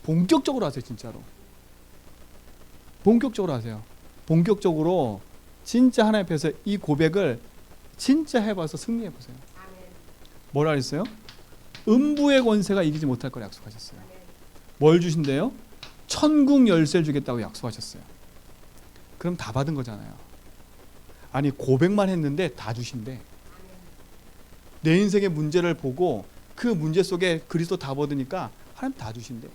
본격적으로 하세요. 진짜로 본격적으로 하세요. 본격적으로 진짜 하나님 앞에서 이 고백을 진짜 해봐서 승리해보세요. 뭐라 그랬어요? 음부의 권세가 이기지 못할 걸 약속하셨어요. 뭘 주신대요? 천국 열쇠를 주겠다고 약속하셨어요. 그럼 다 받은 거잖아요. 아니 고백만 했는데 다 주신대. 내 인생의 문제를 보고 그 문제 속에 그리스도 다 얻으니까 하나님 다 주신대.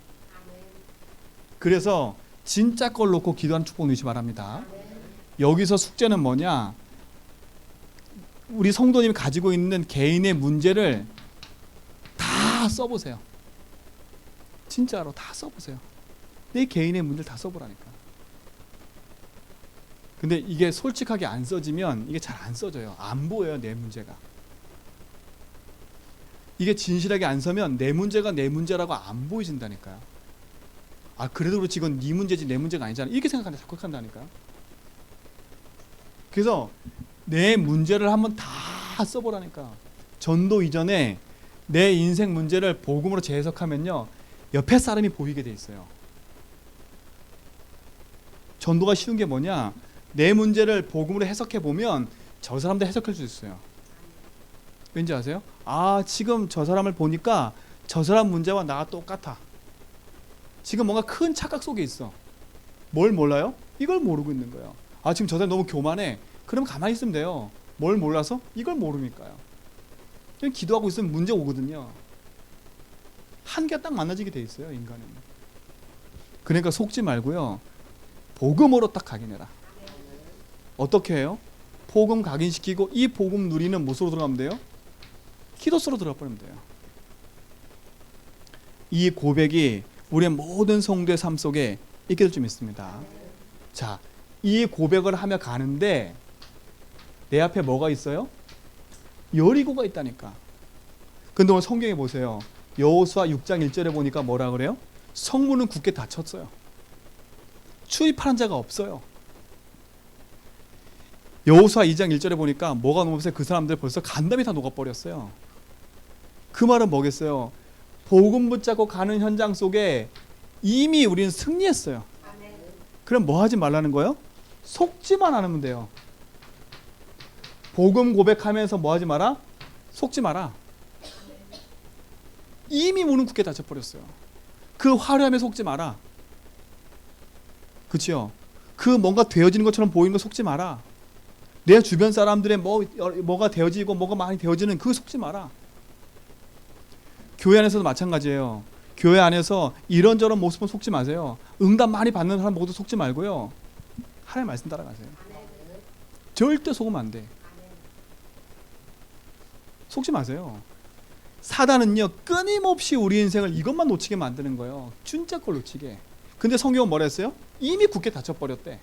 그래서 진짜 걸 놓고 기도하는 축복 누리시 바랍니다. 여기서 숙제는 뭐냐? 우리 성도님이 가지고 있는 개인의 문제를 다 써보세요. 진짜로 다 써보세요. 내 개인의 문제를 다 써보라니까. 근데 이게 솔직하게 안 써지면 이게 잘 안 써져요. 안 보여요, 내 문제가. 이게 진실하게 안 서면 내 문제가 내 문제라고 안 보여진다니까요. 아 그래도 그렇지 이건 네 문제지 내 문제가 아니잖아. 이렇게 생각하는데 착각한다니까요. 그래서 내 문제를 한번 다 써보라니까. 전도 이전에 내 인생 문제를 복음으로 재해석하면요 옆에 사람이 보이게 돼 있어요. 전도가 쉬운 게 뭐냐? 내 문제를 복음으로 해석해 보면 저 사람도 해석할 수 있어요. 왠지 아세요? 아 지금 저 사람을 보니까 저 사람 문제와 나가 똑같아. 지금 뭔가 큰 착각 속에 있어. 뭘 몰라요? 이걸 모르고 있는 거예요. 아 지금 저 사람 너무 교만해. 그럼 가만히 있으면 돼요. 뭘 몰라서? 이걸 모르니까요. 그냥 기도하고 있으면 문제 오거든요. 한계가 딱 만나지게 돼 있어요. 인간은. 그러니까 속지 말고요. 복음으로 딱 각인해라. 어떻게 해요? 복음 각인시키고 이 복음 누리는 무엇으로 들어가면 돼요? 기도수로 들어가 버리면 돼요. 이 고백이 우리의 모든 성도의 삶 속에 있게 될 줄 믿습니다. 자, 이 고백을 하며 가는데 내 앞에 뭐가 있어요? 여리고가 있다니까. 근데 오늘 성경에 보세요. 여호수아 6장 1절에 보니까 뭐라 그래요? 성문은 굳게 닫혔어요. 출입하는 자가 없어요. 여호수아 2장 1절에 보니까 뭐가 넘어서 그 사람들 벌써 간담이 다 녹아버렸어요. 그 말은 뭐겠어요? 복음 붙잡고 가는 현장 속에 이미 우리는 승리했어요. 그럼 뭐 하지 말라는 거예요? 속지만 않으면 돼요. 복음 고백하면서 뭐 하지 마라? 속지 마라. 이미 문은 굳게 닫혀버렸어요. 그 화려함에 속지 마라. 그치요? 그 뭔가 되어지는 것처럼 보이는 거 속지 마라. 내 주변 사람들의 뭐가 되어지고 뭐가 많이 되어지는 그 속지 마라. 교회 안에서도 마찬가지예요. 교회 안에서 이런저런 모습은 속지 마세요. 응답 많이 받는 사람 모두 속지 말고요. 하나님 말씀 따라가세요. 절대 속으면 안 돼. 속지 마세요. 사단은요 끊임없이 우리 인생을 이것만 놓치게 만드는 거예요. 진짜 걸 놓치게. 근데 성경은 뭐라 했어요? 이미 굳게 닫혀버렸대.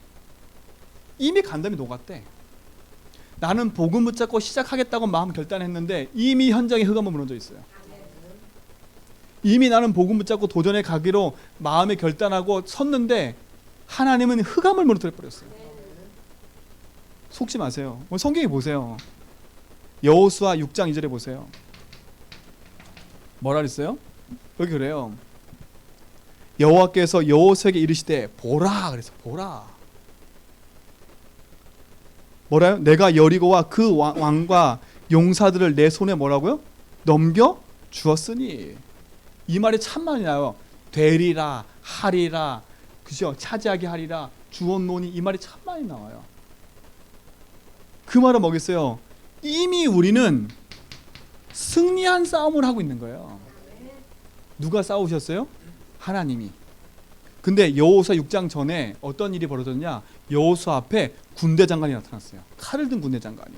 이미 간담이 녹았대. 나는 복음 붙잡고 시작하겠다고 마음 결단했는데 이미 현장에 흑암은 무너져 있어요. 이미 나는 복음 붙잡고 도전해 가기로 마음에 결단하고 섰는데 하나님은 흑암을 무너뜨려 버렸어요. 속지 마세요. 성경에 보세요. 여호수아 6장 2절에 보세요. 뭐라 그랬어요? 여기 그래요. 여호와께서 여호수아에게 이르시되 보라 그래서 보라. 뭐라요? 내가 여리고와 그 왕과 용사들을 내 손에 뭐라고요? 넘겨 주었으니. 이 말이 참 많이 나요. 되리라 하리라 그죠? 차지하게 하리라 주었노니 이 말이 참 많이 나와요. 그 말은 뭐겠어요? 이미 우리는 승리한 싸움을 하고 있는 거예요. 누가 싸우셨어요? 하나님이. 근데 여호수아 6장 전에 어떤 일이 벌어졌냐? 여호수아 앞에 군대 장관이 나타났어요. 칼을 든 군대 장관이.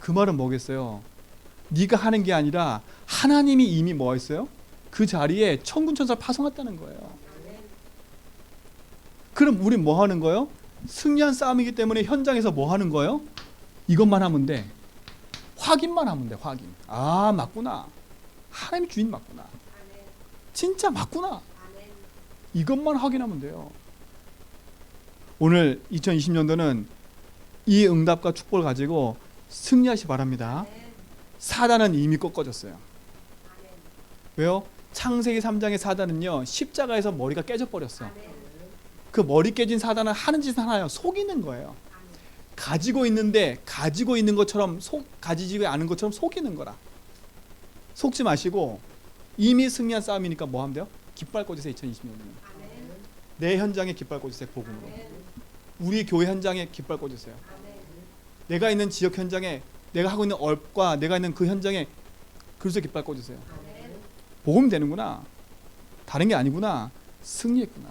그 말은 뭐겠어요? 네가 하는 게 아니라 하나님이 이미 뭐 했어요? 그 자리에 천군 천사를 파송했다는 거예요. 그럼 우린 뭐 하는 거예요? 승리한 싸움이기 때문에 현장에서 뭐 하는 거예요? 이것만 하면 돼. 확인만 하면 돼. 확인. 아 맞구나. 하나님 주인 맞구나. 진짜 맞구나. 이것만 확인하면 돼요. 오늘 2020년도는 이 응답과 축복을 가지고 승리하시 바랍니다. 사단은 이미 꺾어졌어요. 왜요? 창세기 3장의 사단은요 십자가에서 머리가 깨져버렸어. 그 머리 깨진 사단은 하는 짓은 하나요. 속이는 거예요. 가지고 있는데 가지고 있는 것처럼 가지지 않은 것처럼 속이는 거라. 속지 마시고 이미 승리한 싸움이니까 뭐 하면 돼요? 깃발 꽂으세요. 2020년도는 내 현장에 깃발 꽂으세요. 복음으로. 우리 교회 현장에 깃발 꽂으세요. 내가 있는 지역 현장에 내가 하고 있는 업과 내가 있는 그 현장에 그래서 깃발 꽂으세요. 복음 되는구나. 다른 게 아니구나. 승리했구나.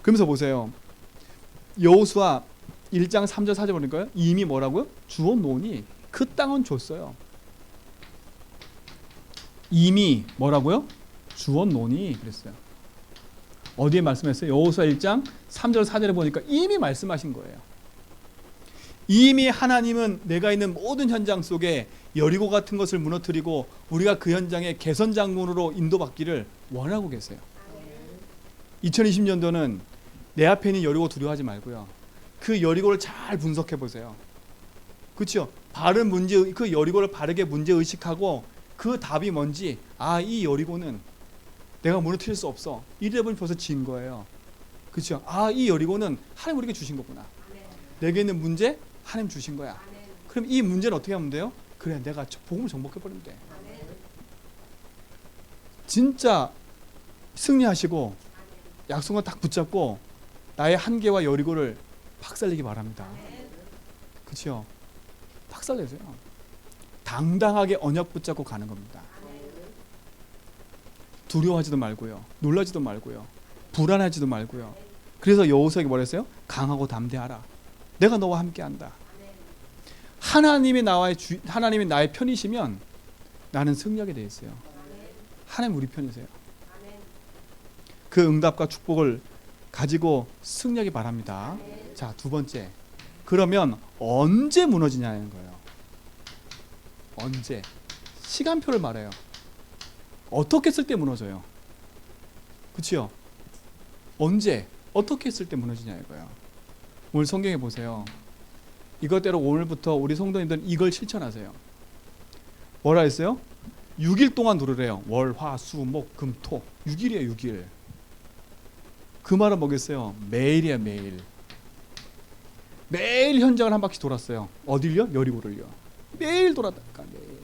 그러면서 보세요. 여호수아 1장 3절 4절 보니까요. 이미 뭐라고요? 주었노니 그 땅은 줬어요. 이미 뭐라고요? 주었노니 그랬어요. 어디에 말씀했어요? 여호수아 1장 3절 4절에 보니까 이미 말씀하신 거예요. 이미 하나님은 내가 있는 모든 현장 속에 여리고 같은 것을 무너뜨리고 우리가 그 현장에 개선 장군으로 인도받기를 원하고 계세요. 2020년도는 내 앞에 있는 여리고 두려워하지 말고요. 그 여리고를 잘 분석해 보세요. 그렇죠? 바른 문제, 그 여리고를 바르게 문제 의식하고 그 답이 뭔지, 아, 이 여리고는 내가 무너뜨릴 수 없어. 이래버리면 벌써 진 거예요. 그렇죠? 아, 이 여리고는 하나님 우리에게 주신 거구나. 내게 있는 문제 하나님 주신 거야. 그럼 이 문제는 어떻게 하면 돼요? 그래, 내가 복음을 정복해 버리면 돼. 진짜 승리하시고 약속을 딱 붙잡고 나의 한계와 여리고를 박살내기 바랍니다. 그렇죠? 박살내세요. 당당하게 언약 붙잡고 가는 겁니다. 두려워하지도 말고요. 놀라지도 말고요. 불안하지도 말고요. 그래서 여호수아에게 뭐라 했어요? 강하고 담대하라. 내가 너와 함께한다. 하나님이 나의 편이시면 나는 승리하게 되어 있어요. 하나님 우리 편이세요. 그 응답과 축복을 가지고 승리하기 바랍니다. 자, 두 번째. 그러면 언제 무너지냐는 거예요. 언제? 시간표를 말해요. 어떻게 했을 때 무너져요? 그치요? 언제? 어떻게 했을 때 무너지냐 이거예요. 오늘 성경에 보세요. 이것대로 오늘부터 우리 성도님들은 이걸 실천하세요. 뭐라 했어요? 6일 동안 누르래요. 월, 화, 수, 목, 금, 토. 6일이에요. 6일. 그 말은 뭐겠어요? 매일이야, 매일. 매일 현장을 한 바퀴 돌았어요. 어딜요? 여리고를요. 매일 돌았다니까, 매일.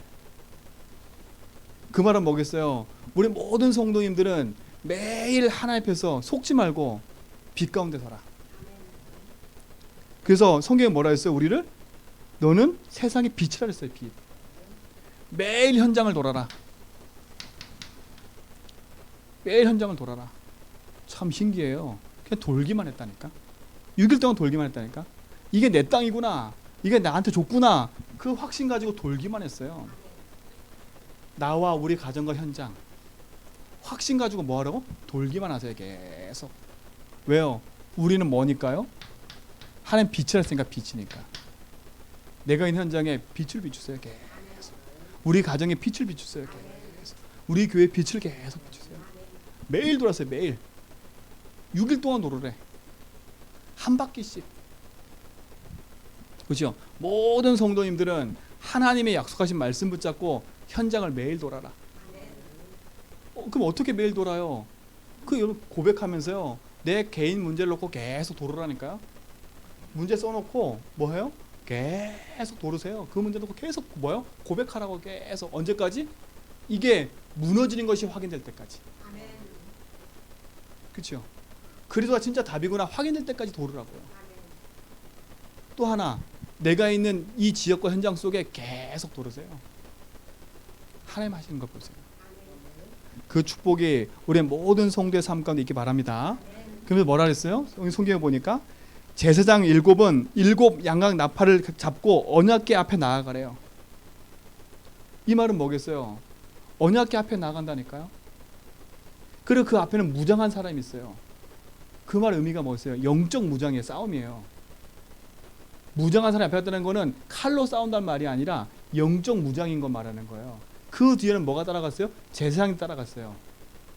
그 말은 뭐겠어요? 우리 모든 성도님들은 매일 하나님 앞에서 속지 말고 빛 가운데 살아. 그래서 성경에 뭐라 했어요? 우리를? 너는 세상의 빛이라 했어요. 빛. 매일 현장을 돌아라. 매일 현장을 돌아라. 참 신기해요. 그냥 돌기만 했다니까. 6일 동안 돌기만 했다니까. 이게 내 땅이구나. 이게 나한테 줬구나. 그 확신 가지고 돌기만 했어요. 나와 우리 가정과 현장. 확신 가지고 뭐 하라고? 돌기만 하세요. 계속. 왜요? 우리는 뭐니까요? 하나님 빛을 했으니까 빛이니까. 내가 있는 현장에 빛을 비추세요. 계속. 우리 가정에 빛을 비추세요. 계속. 우리 교회에 빛을 계속 비추세요. 매일 돌았어요. 매일. 6일 동안 돌으래. 한 바퀴씩. 그렇죠? 모든 성도님들은 하나님의 약속하신 말씀 붙잡고 현장을 매일 돌아라. 그럼 어떻게 매일 돌아요? 그 고백하면서요. 내 개인 문제를 놓고 계속 돌으라니까요. 문제 써놓고 뭐해요? 계속 돌으세요. 그 문제 놓고 계속 뭐요? 고백하라고 계속. 언제까지? 이게 무너지는 것이 확인될 때까지. 그렇죠? 그리스도가 진짜 답이구나 확인될 때까지 돌으라고요. 또 하나, 내가 있는 이 지역과 현장 속에 계속 돌으세요. 하나님 하시는 걸 보세요. 그 축복이 우리 모든 성도의 삶 가운데 있기 바랍니다. 그러면서 뭐라 그랬어요? 성경에 보니까 제사장 7은 7 양각 나팔을 잡고 언약궤 앞에 나아가래요. 이 말은 뭐겠어요? 언약궤 앞에 나간다니까요. 그리고 그 앞에는 무장한 사람이 있어요. 그 말 의미가 뭐였어요? 영적 무장의 싸움이에요. 무장한 사람이 앞에 왔다는 거는 칼로 싸운다는 말이 아니라 영적 무장인 거 말하는 거예요. 그 뒤에는 뭐가 따라갔어요? 제사장이 따라갔어요.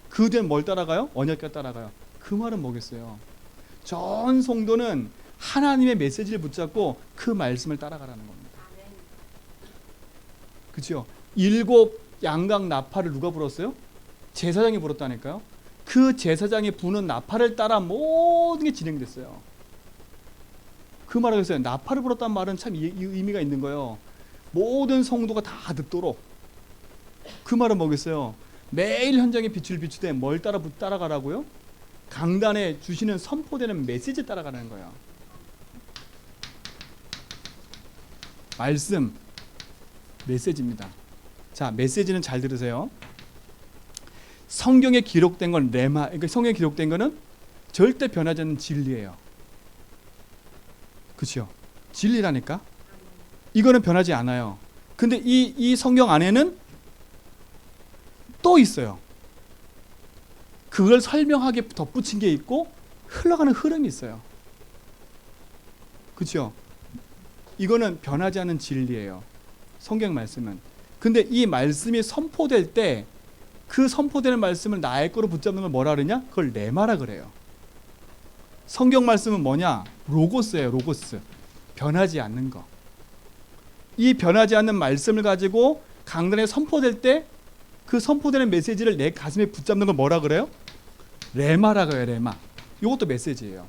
그 뒤에는 뭘 따라가요? 언약궤가 따라가요. 그 말은 뭐겠어요? 전 성도는 하나님의 메시지를 붙잡고 그 말씀을 따라가라는 겁니다. 그렇죠? 7 양각 나팔을 누가 불었어요? 제사장이 불었다니까요. 그 제사장이 부는 나팔을 따라 모든 게 진행됐어요. 그 말을 했어요. 나팔을 불었다는 말은 참 의미가 있는 거예요. 모든 성도가 다 듣도록. 그 말은 뭐겠어요? 매일 현장에 빛을 비추되 뭘 따라가라고요? 강단에 주시는 선포되는 메시지에 따라가는 거예요. 말씀, 메시지입니다. 자, 메시지는 잘 들으세요. 성경에 기록된 건 레마, 그러니까 성경에 기록된 거는 절대 변하지 않는 진리예요. 그렇죠? 진리라니까. 이거는 변하지 않아요. 근데 이 성경 안에는 또 있어요. 그걸 설명하게 덧붙인 게 있고 흘러가는 흐름이 있어요. 그렇죠? 이거는 변하지 않는 진리예요. 성경 말씀은. 근데 이 말씀이 선포될 때 그 선포되는 말씀을 나의 거로 붙잡는 걸 뭐라 그러냐? 그걸 레마라 그래요. 성경 말씀은 뭐냐? 로고스예요. 로고스. 변하지 않는 거. 이 변하지 않는 말씀을 가지고 강단에 선포될 때 그 선포되는 메시지를 내 가슴에 붙잡는 걸 뭐라 그래요? 레마라 그래요. 레마. 이것도 메시지예요.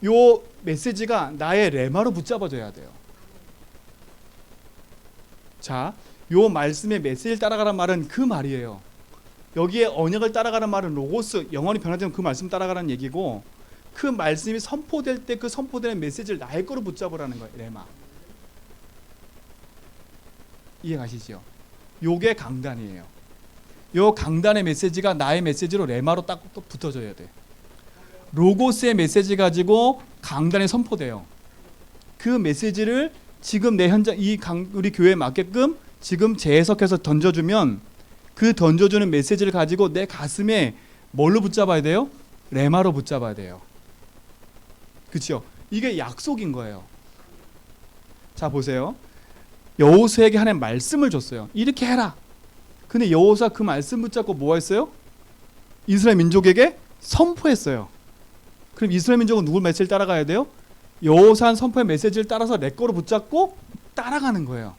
요 메시지가 나의 레마로 붙잡아져야 돼요. 자, 요 말씀의 메시지를 따라가란 말은 그 말이에요. 여기에 언약을 따라가는 말은 로고스, 영원히 변하지 않는 그 말씀 따라가라는 얘기고, 그 말씀이 선포될 때 그 선포되는 메시지를 나의 거로 붙잡으라는 거예요. 레마. 이해가시죠? 요게 강단이에요. 요 강단의 메시지가 나의 메시지로 레마로 딱 붙어져야 돼. 로고스의 메시지 가지고 강단에 선포돼요. 그 메시지를 지금 내 현장 우리 교회에 맞게끔 지금 재해석해서 던져주면 그 던져주는 메시지를 가지고 내 가슴에 뭘로 붙잡아야 돼요? 레마로 붙잡아야 돼요. 그렇죠? 이게 약속인 거예요. 자, 보세요. 여호수아에게 하나님 말씀을 줬어요. 이렇게 해라. 근데 여호수아 그 말씀 붙잡고 뭐 했어요? 이스라엘 민족에게 선포했어요. 그럼 이스라엘 민족은 누구 메시지를 따라가야 돼요? 여호수아 선포의 메시지를 따라서 내 거로 붙잡고 따라가는 거예요.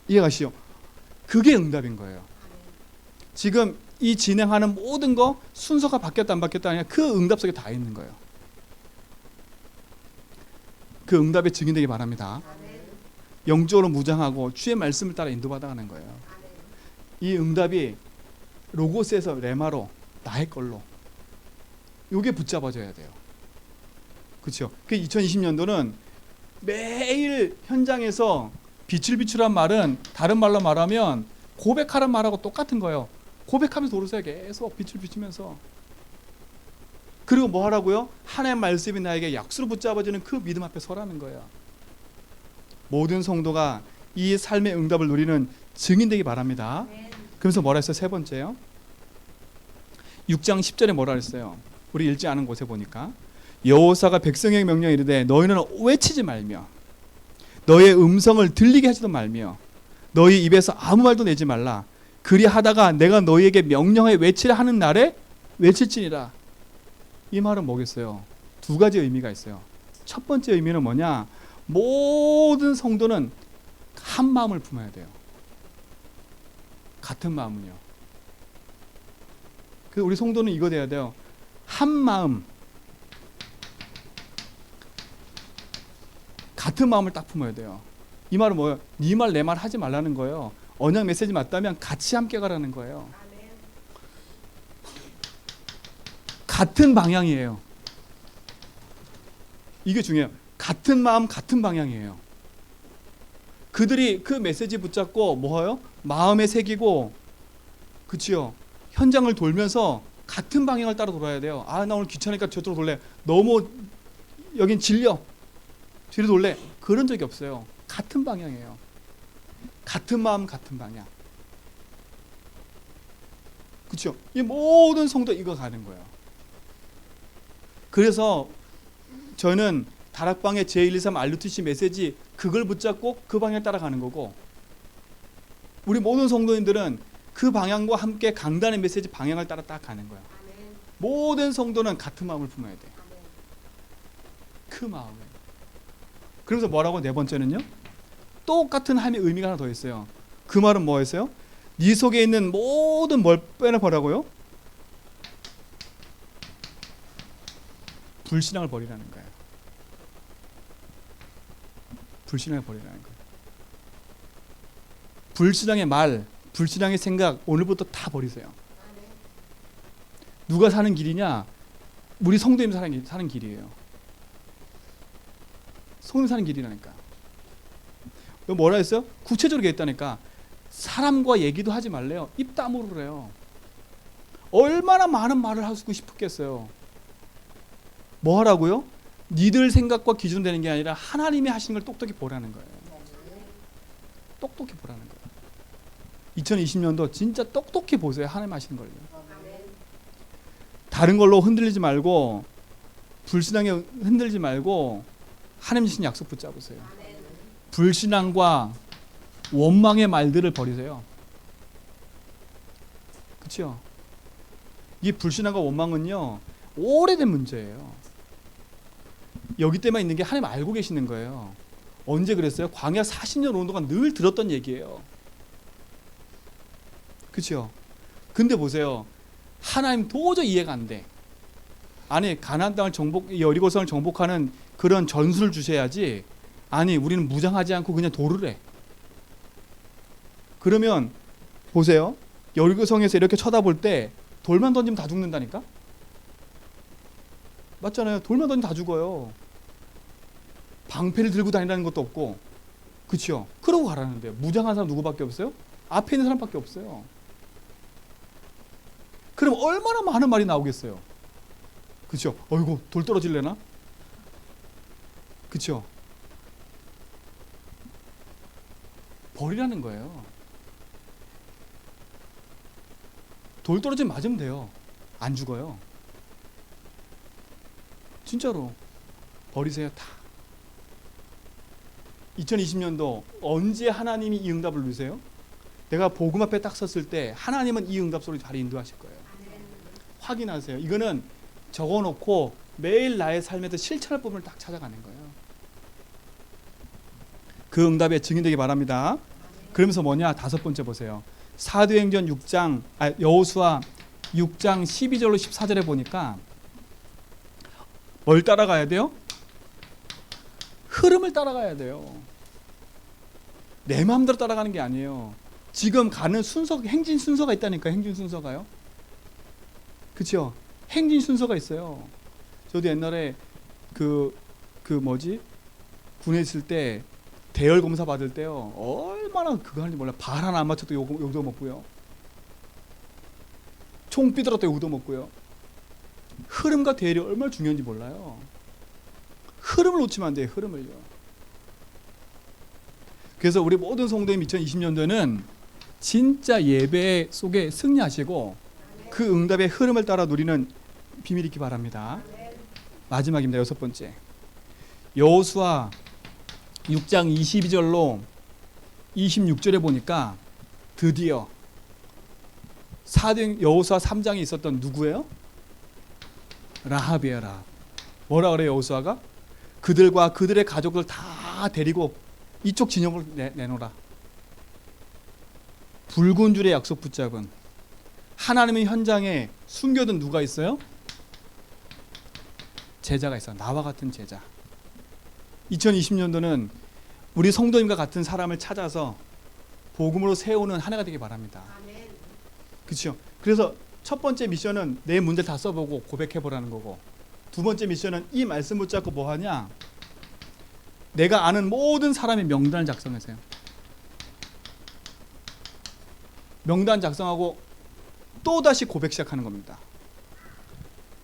이해가시죠? 그게 응답인 거예요. 지금 이 진행하는 모든 거 순서가 바뀌었다 안 바뀌었다 아니라 그 응답 속에 다 있는 거예요. 그 응답에 증인되기 바랍니다. 영적으로 무장하고 주의 말씀을 따라 인도받아가는 거예요. 이 응답이 로고스에서 레마로 나의 걸로 이게 붙잡아져야 돼요. 그렇죠? 그 2020년도는 매일 현장에서 비출비출한 말은 다른 말로 말하면 고백하는 말하고 똑같은 거예요. 고백하면서 돌으세요. 계속 빛을 비추면서. 그리고 뭐 하라고요? 하나님의 말씀이 나에게 약수로 붙잡아지는 그 믿음 앞에 서라는 거예요. 모든 성도가 이 삶의 응답을 누리는 증인되기 바랍니다. 그러면서 뭐라 했어요? 세 번째요. 6장 10절에 뭐라 했어요? 우리 읽지 않은 곳에 보니까 여호사가 백성에게 명령에 이르되 너희는 외치지 말며 너의 음성을 들리게 하지도 말며 너희 입에서 아무 말도 내지 말라. 그리하다가 내가 너희에게 명령하여 외치라 하는 날에 외칠지니라. 이 말은 뭐겠어요? 두 가지 의미가 있어요. 첫 번째 의미는 뭐냐? 모든 성도는 한 마음을 품어야 돼요. 같은 마음은요. 그 우리 성도는 이거 돼야 돼요. 한 마음, 같은 마음을 딱 품어야 돼요. 이 말은 뭐예요? 네 말 내 말 하지 말라는 거예요. 언약 메시지 맞다면 같이 함께 가라는 거예요. 같은 방향이에요. 이게 중요해요. 같은 마음, 같은 방향이에요. 그들이 그 메시지 붙잡고 뭐예요? 마음에 새기고, 그치요? 현장을 돌면서 같은 방향을 따라 돌아야 돼요. 아, 나 오늘 귀찮으니까 저쪽으로 돌래. 너무 여긴 질려. 뒤로 돌래. 그런 적이 없어요. 같은 방향이에요. 같은 마음, 같은 방향. 그렇죠? 이 모든 성도 이거 가는 거예요. 그래서 저는 다락방의 제123 RUTC 메시지 그걸 붙잡고 그 방향을 따라가는 거고, 우리 모든 성도님들은 그 방향과 함께 강단의 메시지 방향을 따라 딱 가는 거예요. 모든 성도는 같은 마음을 품어야 돼요. 그 마음을. 그래서 뭐라고? 네 번째는요, 똑같은 하나님의 의미가 하나 더 있어요. 그 말은 뭐였어요? 네 속에 있는 모든 뭘 빼내버라고요? 불신앙을 버리라는 거예요. 불신앙을 버리라는 거예요. 불신앙의 말, 불신앙의 생각 오늘부터 다 버리세요. 누가 사는 길이냐? 우리 성도님 사는 길이에요. 성도님 사는 길이라니까. 뭐라 했어요? 구체적으로 했다니까. 사람과 얘기도 하지 말래요. 입 다물으 그래요. 얼마나 많은 말을 하고 싶었겠어요. 뭐 하라고요? 니들 생각과 기준 되는 게 아니라 하나님이 하시는 걸 똑똑히 보라는 거예요. 똑똑히 보라는 거예요. 2020년도 진짜 똑똑히 보세요. 하나님 하시는 걸요. 다른 걸로 흔들리지 말고, 불신앙에 흔들리지 말고 하나님 주신 약속 붙잡으세요. 불신앙과 원망의 말들을 버리세요. 그렇죠? 이 불신앙과 원망은요, 오래된 문제예요. 여기 때만 있는 게 하나님 알고 계시는 거예요. 언제 그랬어요? 광야 40년 오는 동안 늘 들었던 얘기예요. 그렇죠? 근데 보세요. 하나님 도저히 이해가 안 돼. 아니, 가나안 땅을 여리고성을 정복하는 그런 전술을 주셔야지. 아니, 우리는 무장하지 않고 그냥 돌을 해. 그러면 보세요. 여리고성에서 이렇게 쳐다볼 때 돌만 던지면 다 죽는다니까? 맞잖아요. 돌만 던지면 다 죽어요. 방패를 들고 다니라는 것도 없고. 그렇죠? 그러고 가라는데요. 무장한 사람 누구밖에 없어요? 앞에 있는 사람밖에 없어요. 그럼 얼마나 많은 말이 나오겠어요? 그렇죠? 어이구, 돌 떨어질래나? 그렇죠? 버리라는 거예요. 돌 떨어지면 맞으면 돼요. 안 죽어요. 진짜로 버리세요. 다. 2020년도 언제 하나님이 이 응답을 누리세요? 내가 복음 앞에 딱 섰을 때 하나님은 이 응답 소리 잘 인도하실 거예요. 확인하세요. 이거는 적어놓고 매일 나의 삶에서 실천할 부분을 딱 찾아가는 거예요. 그 응답에 증인되기 바랍니다. 그러면서 뭐냐? 다섯 번째 보세요. 사도행전 6장 여호수아 6장 12절로 14절에 보니까 뭘 따라가야 돼요? 흐름을 따라가야 돼요. 내 마음대로 따라가는 게 아니에요. 지금 가는 순서, 행진 순서가 있다니까. 행진 순서가요. 그렇죠? 행진 순서가 있어요. 저도 옛날에 군에 있을 때 대열 검사 받을 때요, 얼마나 그거 하는지 몰라. 발 하나 안 맞춰도 욕도 먹고요. 총 삐뚤어도 욕도 먹고요. 흐름과 대열이 얼마나 중요한지 몰라요. 흐름을 놓치면 안 돼요. 흐름을요. 그래서 우리 모든 성도님 2020년도에는 진짜 예배 속에 승리하시고 그 응답의 흐름을 따라 누리는 비밀이 있기 바랍니다. 마지막입니다. 6번째. 여호수아 6장 22절로 26절에 보니까 드디어 여호수아 3장에 있었던 누구예요? 라합이에요. 라합. 뭐라 그래요? 여호수아가 그들과 그들의 가족을 다 데리고 이쪽 진영을 내놓으라. 붉은 줄의 약속 붙잡은 하나님의 현장에 숨겨둔 누가 있어요? 제자가 있어요. 나와 같은 제자. 2020년도는 우리 성도님과 같은 사람을 찾아서 복음으로 세우는 한 해가 되기 바랍니다. 그렇죠? 그래서 첫 번째 미션은 내 문제를 다 써보고 고백해보라는 거고, 두 번째 미션은 이 말씀 붙잡고 뭐 하냐? 내가 아는 모든 사람의 명단을 작성하세요. 명단 작성하고 또다시 고백 시작하는 겁니다.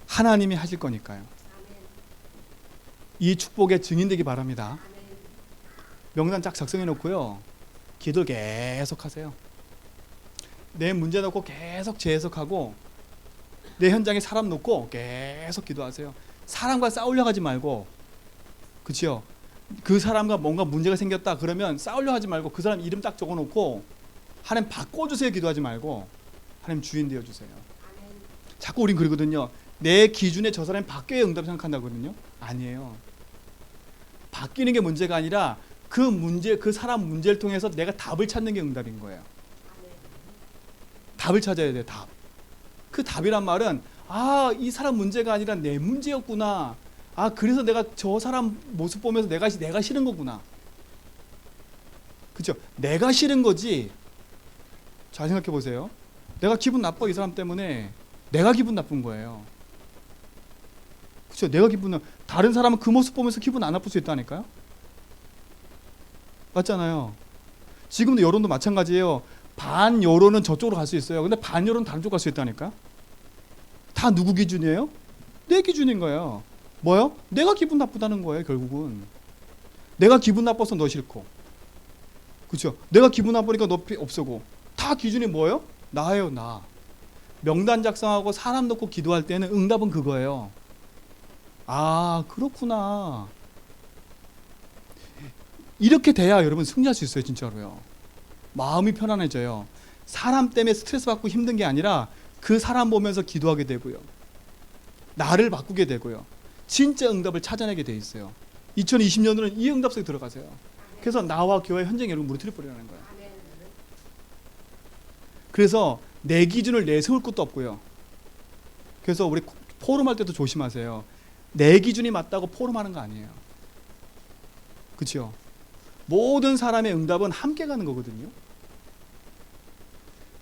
하나님이 하실 거니까요. 이 축복의 증인되기 바랍니다. 명단 쫙 작성해 놓고요, 기도를 계속 하세요. 내 문제 놓고 계속 재해석하고, 내 현장에 사람 놓고 계속 기도하세요. 사람과 싸우려 하지 말고, 그렇죠? 그 사람과 뭔가 문제가 생겼다 그러면 싸우려 하지 말고 그 사람 이름 딱 적어놓고 하나님 바꿔주세요 기도하지 말고 하나님 주인 되어주세요. 자꾸 우린 그러거든요. 내 기준에 저 사람이 바뀌어야 응답 생각한다거든요. 아니에요. 바뀌는 게 문제가 아니라 그 사람 문제를 통해서 내가 답을 찾는 게 응답인 거예요. 답을 찾아야 돼요. 답. 그 답이란 말은 이 사람 문제가 아니라 내 문제였구나. 그래서 내가 저 사람 모습 보면서 내가 싫은 거구나. 그렇죠? 내가 싫은 거지. 잘 생각해 보세요. 내가 기분 나빠 이 사람 때문에 내가 기분 나쁜 거예요. 그렇죠? 내가 다른 사람은 그 모습 보면서 기분 안 나쁠 수 있다니까요. 맞잖아요. 지금도 여론도 마찬가지예요. 반 여론은 저쪽으로 갈 수 있어요. 근데 반 여론은 다른 쪽으로 갈 수 있다니까. 다 누구 기준이에요? 내 기준인 거예요. 뭐요? 내가 기분 나쁘다는 거예요. 결국은 내가 기분 나빠서 너 싫고, 그렇죠? 내가 기분 나쁘니까 너 없애고. 다 기준이 뭐예요? 나예요. 나. 명단 작성하고 사람 놓고 기도할 때는 응답은 그거예요. 그렇구나. 이렇게 돼야 여러분 승리할 수 있어요. 진짜로요. 마음이 편안해져요. 사람 때문에 스트레스 받고 힘든 게 아니라 그 사람 보면서 기도하게 되고요, 나를 바꾸게 되고요, 진짜 응답을 찾아내게 돼 있어요. 2020년도는 이 응답 속에 들어가세요. 그래서 나와 교회 현장에 여러분 무너뜨려 버리라는 거예요. 그래서 내 기준을 내세울 것도 없고요. 그래서 우리 포럼할 때도 조심하세요. 내 기준이 맞다고 포럼하는 거 아니에요. 그렇죠? 모든 사람의 응답은 함께 가는 거거든요.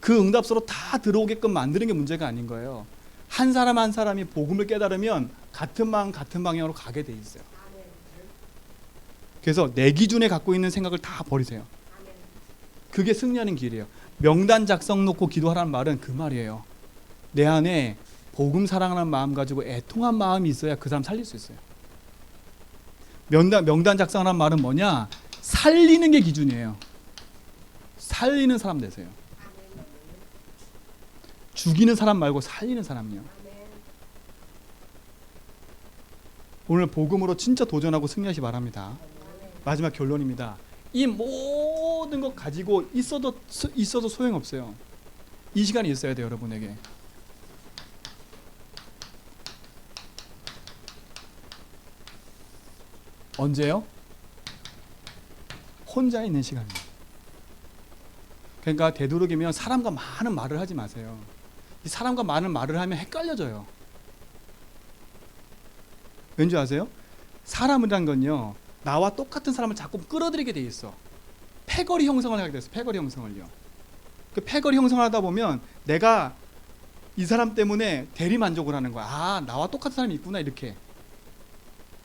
그 응답소로 다 들어오게끔 만드는 게 문제가 아닌 거예요. 한 사람 한 사람이 복음을 깨달으면 같은 마음 같은 방향으로 가게 돼 있어요. 그래서 내 기준에 갖고 있는 생각을 다 버리세요. 그게 승리하는 길이에요. 명단 작성 놓고 기도하라는 말은 그 말이에요. 내 안에 복음 사랑하는 마음 가지고 애통한 마음이 있어야 그 사람 살릴 수 있어요. 명단 작성하라는 말은 뭐냐? 살리는 게 기준이에요. 살리는 사람 되세요. 죽이는 사람 말고 살리는 사람이요. 오늘 복음으로 진짜 도전하고 승리하시 바랍니다. 마지막 결론입니다. 이 모든 것 가지고 있어도 소용없어요. 이 시간이 있어야 돼요. 여러분에게. 언제요? 혼자 있는 시간이에요. 그러니까 되도록이면 사람과 많은 말을 하지 마세요. 이 사람과 많은 말을 하면 헷갈려져요. 왠지 아세요? 사람이란 건요, 나와 똑같은 사람을 자꾸 끌어들이게 돼 있어. 패거리 형성을 하게 됐어. 패거리 형성을요. 그 패거리 형성을 하다 보면 내가 이 사람 때문에 대리 만족을 하는 거야. 아, 나와 똑같은 사람이 있구나, 이렇게.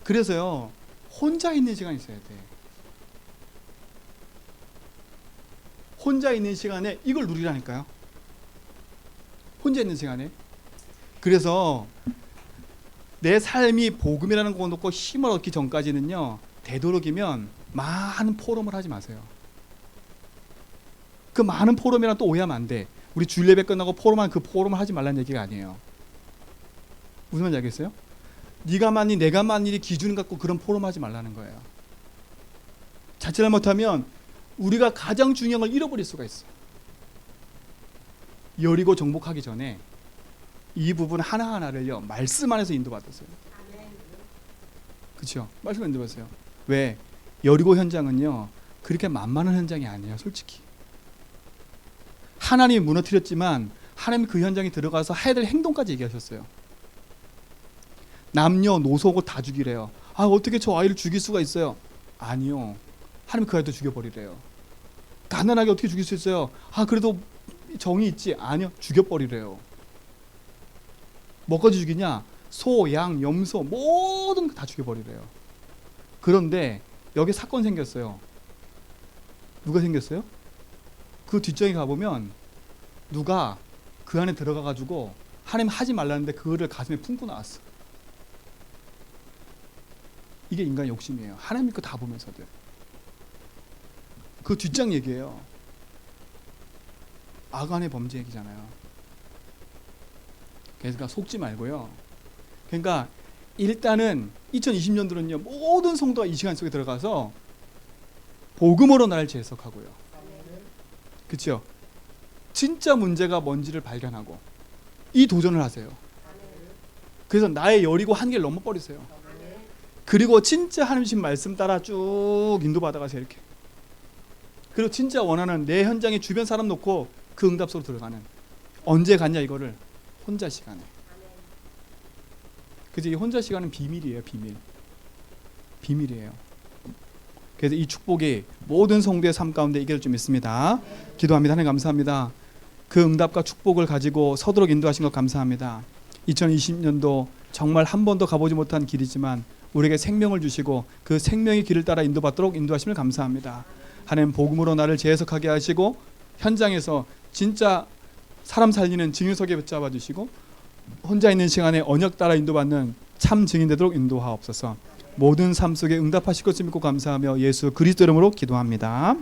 그래서요, 혼자 있는 시간이 있어야 돼. 혼자 있는 시간에 이걸 누리라니까요. 혼자 있는 시간에. 그래서 내 삶이 복음이라는 거 놓고 힘을 얻기 전까지는요, 되도록이면 많은 포럼을 하지 마세요. 그 많은 포럼이랑 또 오해하면 안 돼. 우리 주일 예배 끝나고 포럼한 그 포럼을 하지 말라는 얘기가 아니에요. 무슨 말인지 알겠어요? 네가 만일 내가 만일이 기준 갖고 그런 포럼 하지 말라는 거예요. 자칫 잘못하면 우리가 가장 중요한 걸 잃어버릴 수가 있어요. 여리고 정복하기 전에 이 부분 하나하나를요, 말씀 안에서 인도받았어요. 그렇죠? 말씀 인도받았어요. 왜? 여리고 현장은요, 그렇게 만만한 현장이 아니에요, 솔직히. 하나님이 무너뜨렸지만 하나님 그 현장에 들어가서 해야 될 행동까지 얘기하셨어요. 남녀노소 다 죽이래요. 아, 어떻게 저 아이를 죽일 수가 있어요? 아니요, 하나님 그 아이도 죽여버리래요. 가난하게 어떻게 죽일 수 있어요? 아, 그래도 정이 있지? 아니요, 죽여버리래요. 뭐까지 죽이냐? 소, 양, 염소 모든 거 다 죽여버리래요. 그런데 여기 사건 생겼어요. 누가 생겼어요? 그 뒷장에 가보면 누가 그 안에 들어가가지고 하나님 하지 말라는데 그거를 가슴에 품고 나왔어. 이게 인간의 욕심이에요. 하나님 믿고 다 보면서도. 그 뒷장 얘기예요. 아간의 범죄 얘기잖아요. 그러니까 속지 말고요. 그러니까 일단은 2020년도는요, 모든 성도가 이 시간 속에 들어가서 복음으로 나를 재해석하고요. 그렇죠? 진짜 문제가 뭔지를 발견하고 이 도전을 하세요. 그래서 나의 여리고 한계를 넘어버리세요. 그리고 진짜 하나님 주신 말씀 따라 쭉 인도받아가세요. 이렇게. 그리고 진짜 원하는 내 현장에 주변 사람 놓고 그 응답소로 들어가는. 언제 갔냐 이거를? 혼자 시간에. 그래서 이 혼자 시간은 비밀이에요. 비밀이에요. 그래서 이 축복이 모든 성도의 삶 가운데 있기를 좀 믿습니다. 기도합니다. 하나님 감사합니다. 그 응답과 축복을 가지고 서도록 인도하신 것 감사합니다. 2020년도 정말 한 번도 가보지 못한 길이지만 우리에게 생명을 주시고 그 생명의 길을 따라 인도받도록 인도하심을 감사합니다. 하나님 복음으로 나를 재해석하게 하시고 현장에서 진짜 사람 살리는 증인석에 붙잡아 주시고 혼자 있는 시간에 언약 따라 인도받는 참 증인 되도록 인도하옵소서. 모든 삶 속에 응답하실 것을 믿고 감사하며 예수 그리스도 이름으로 기도합니다.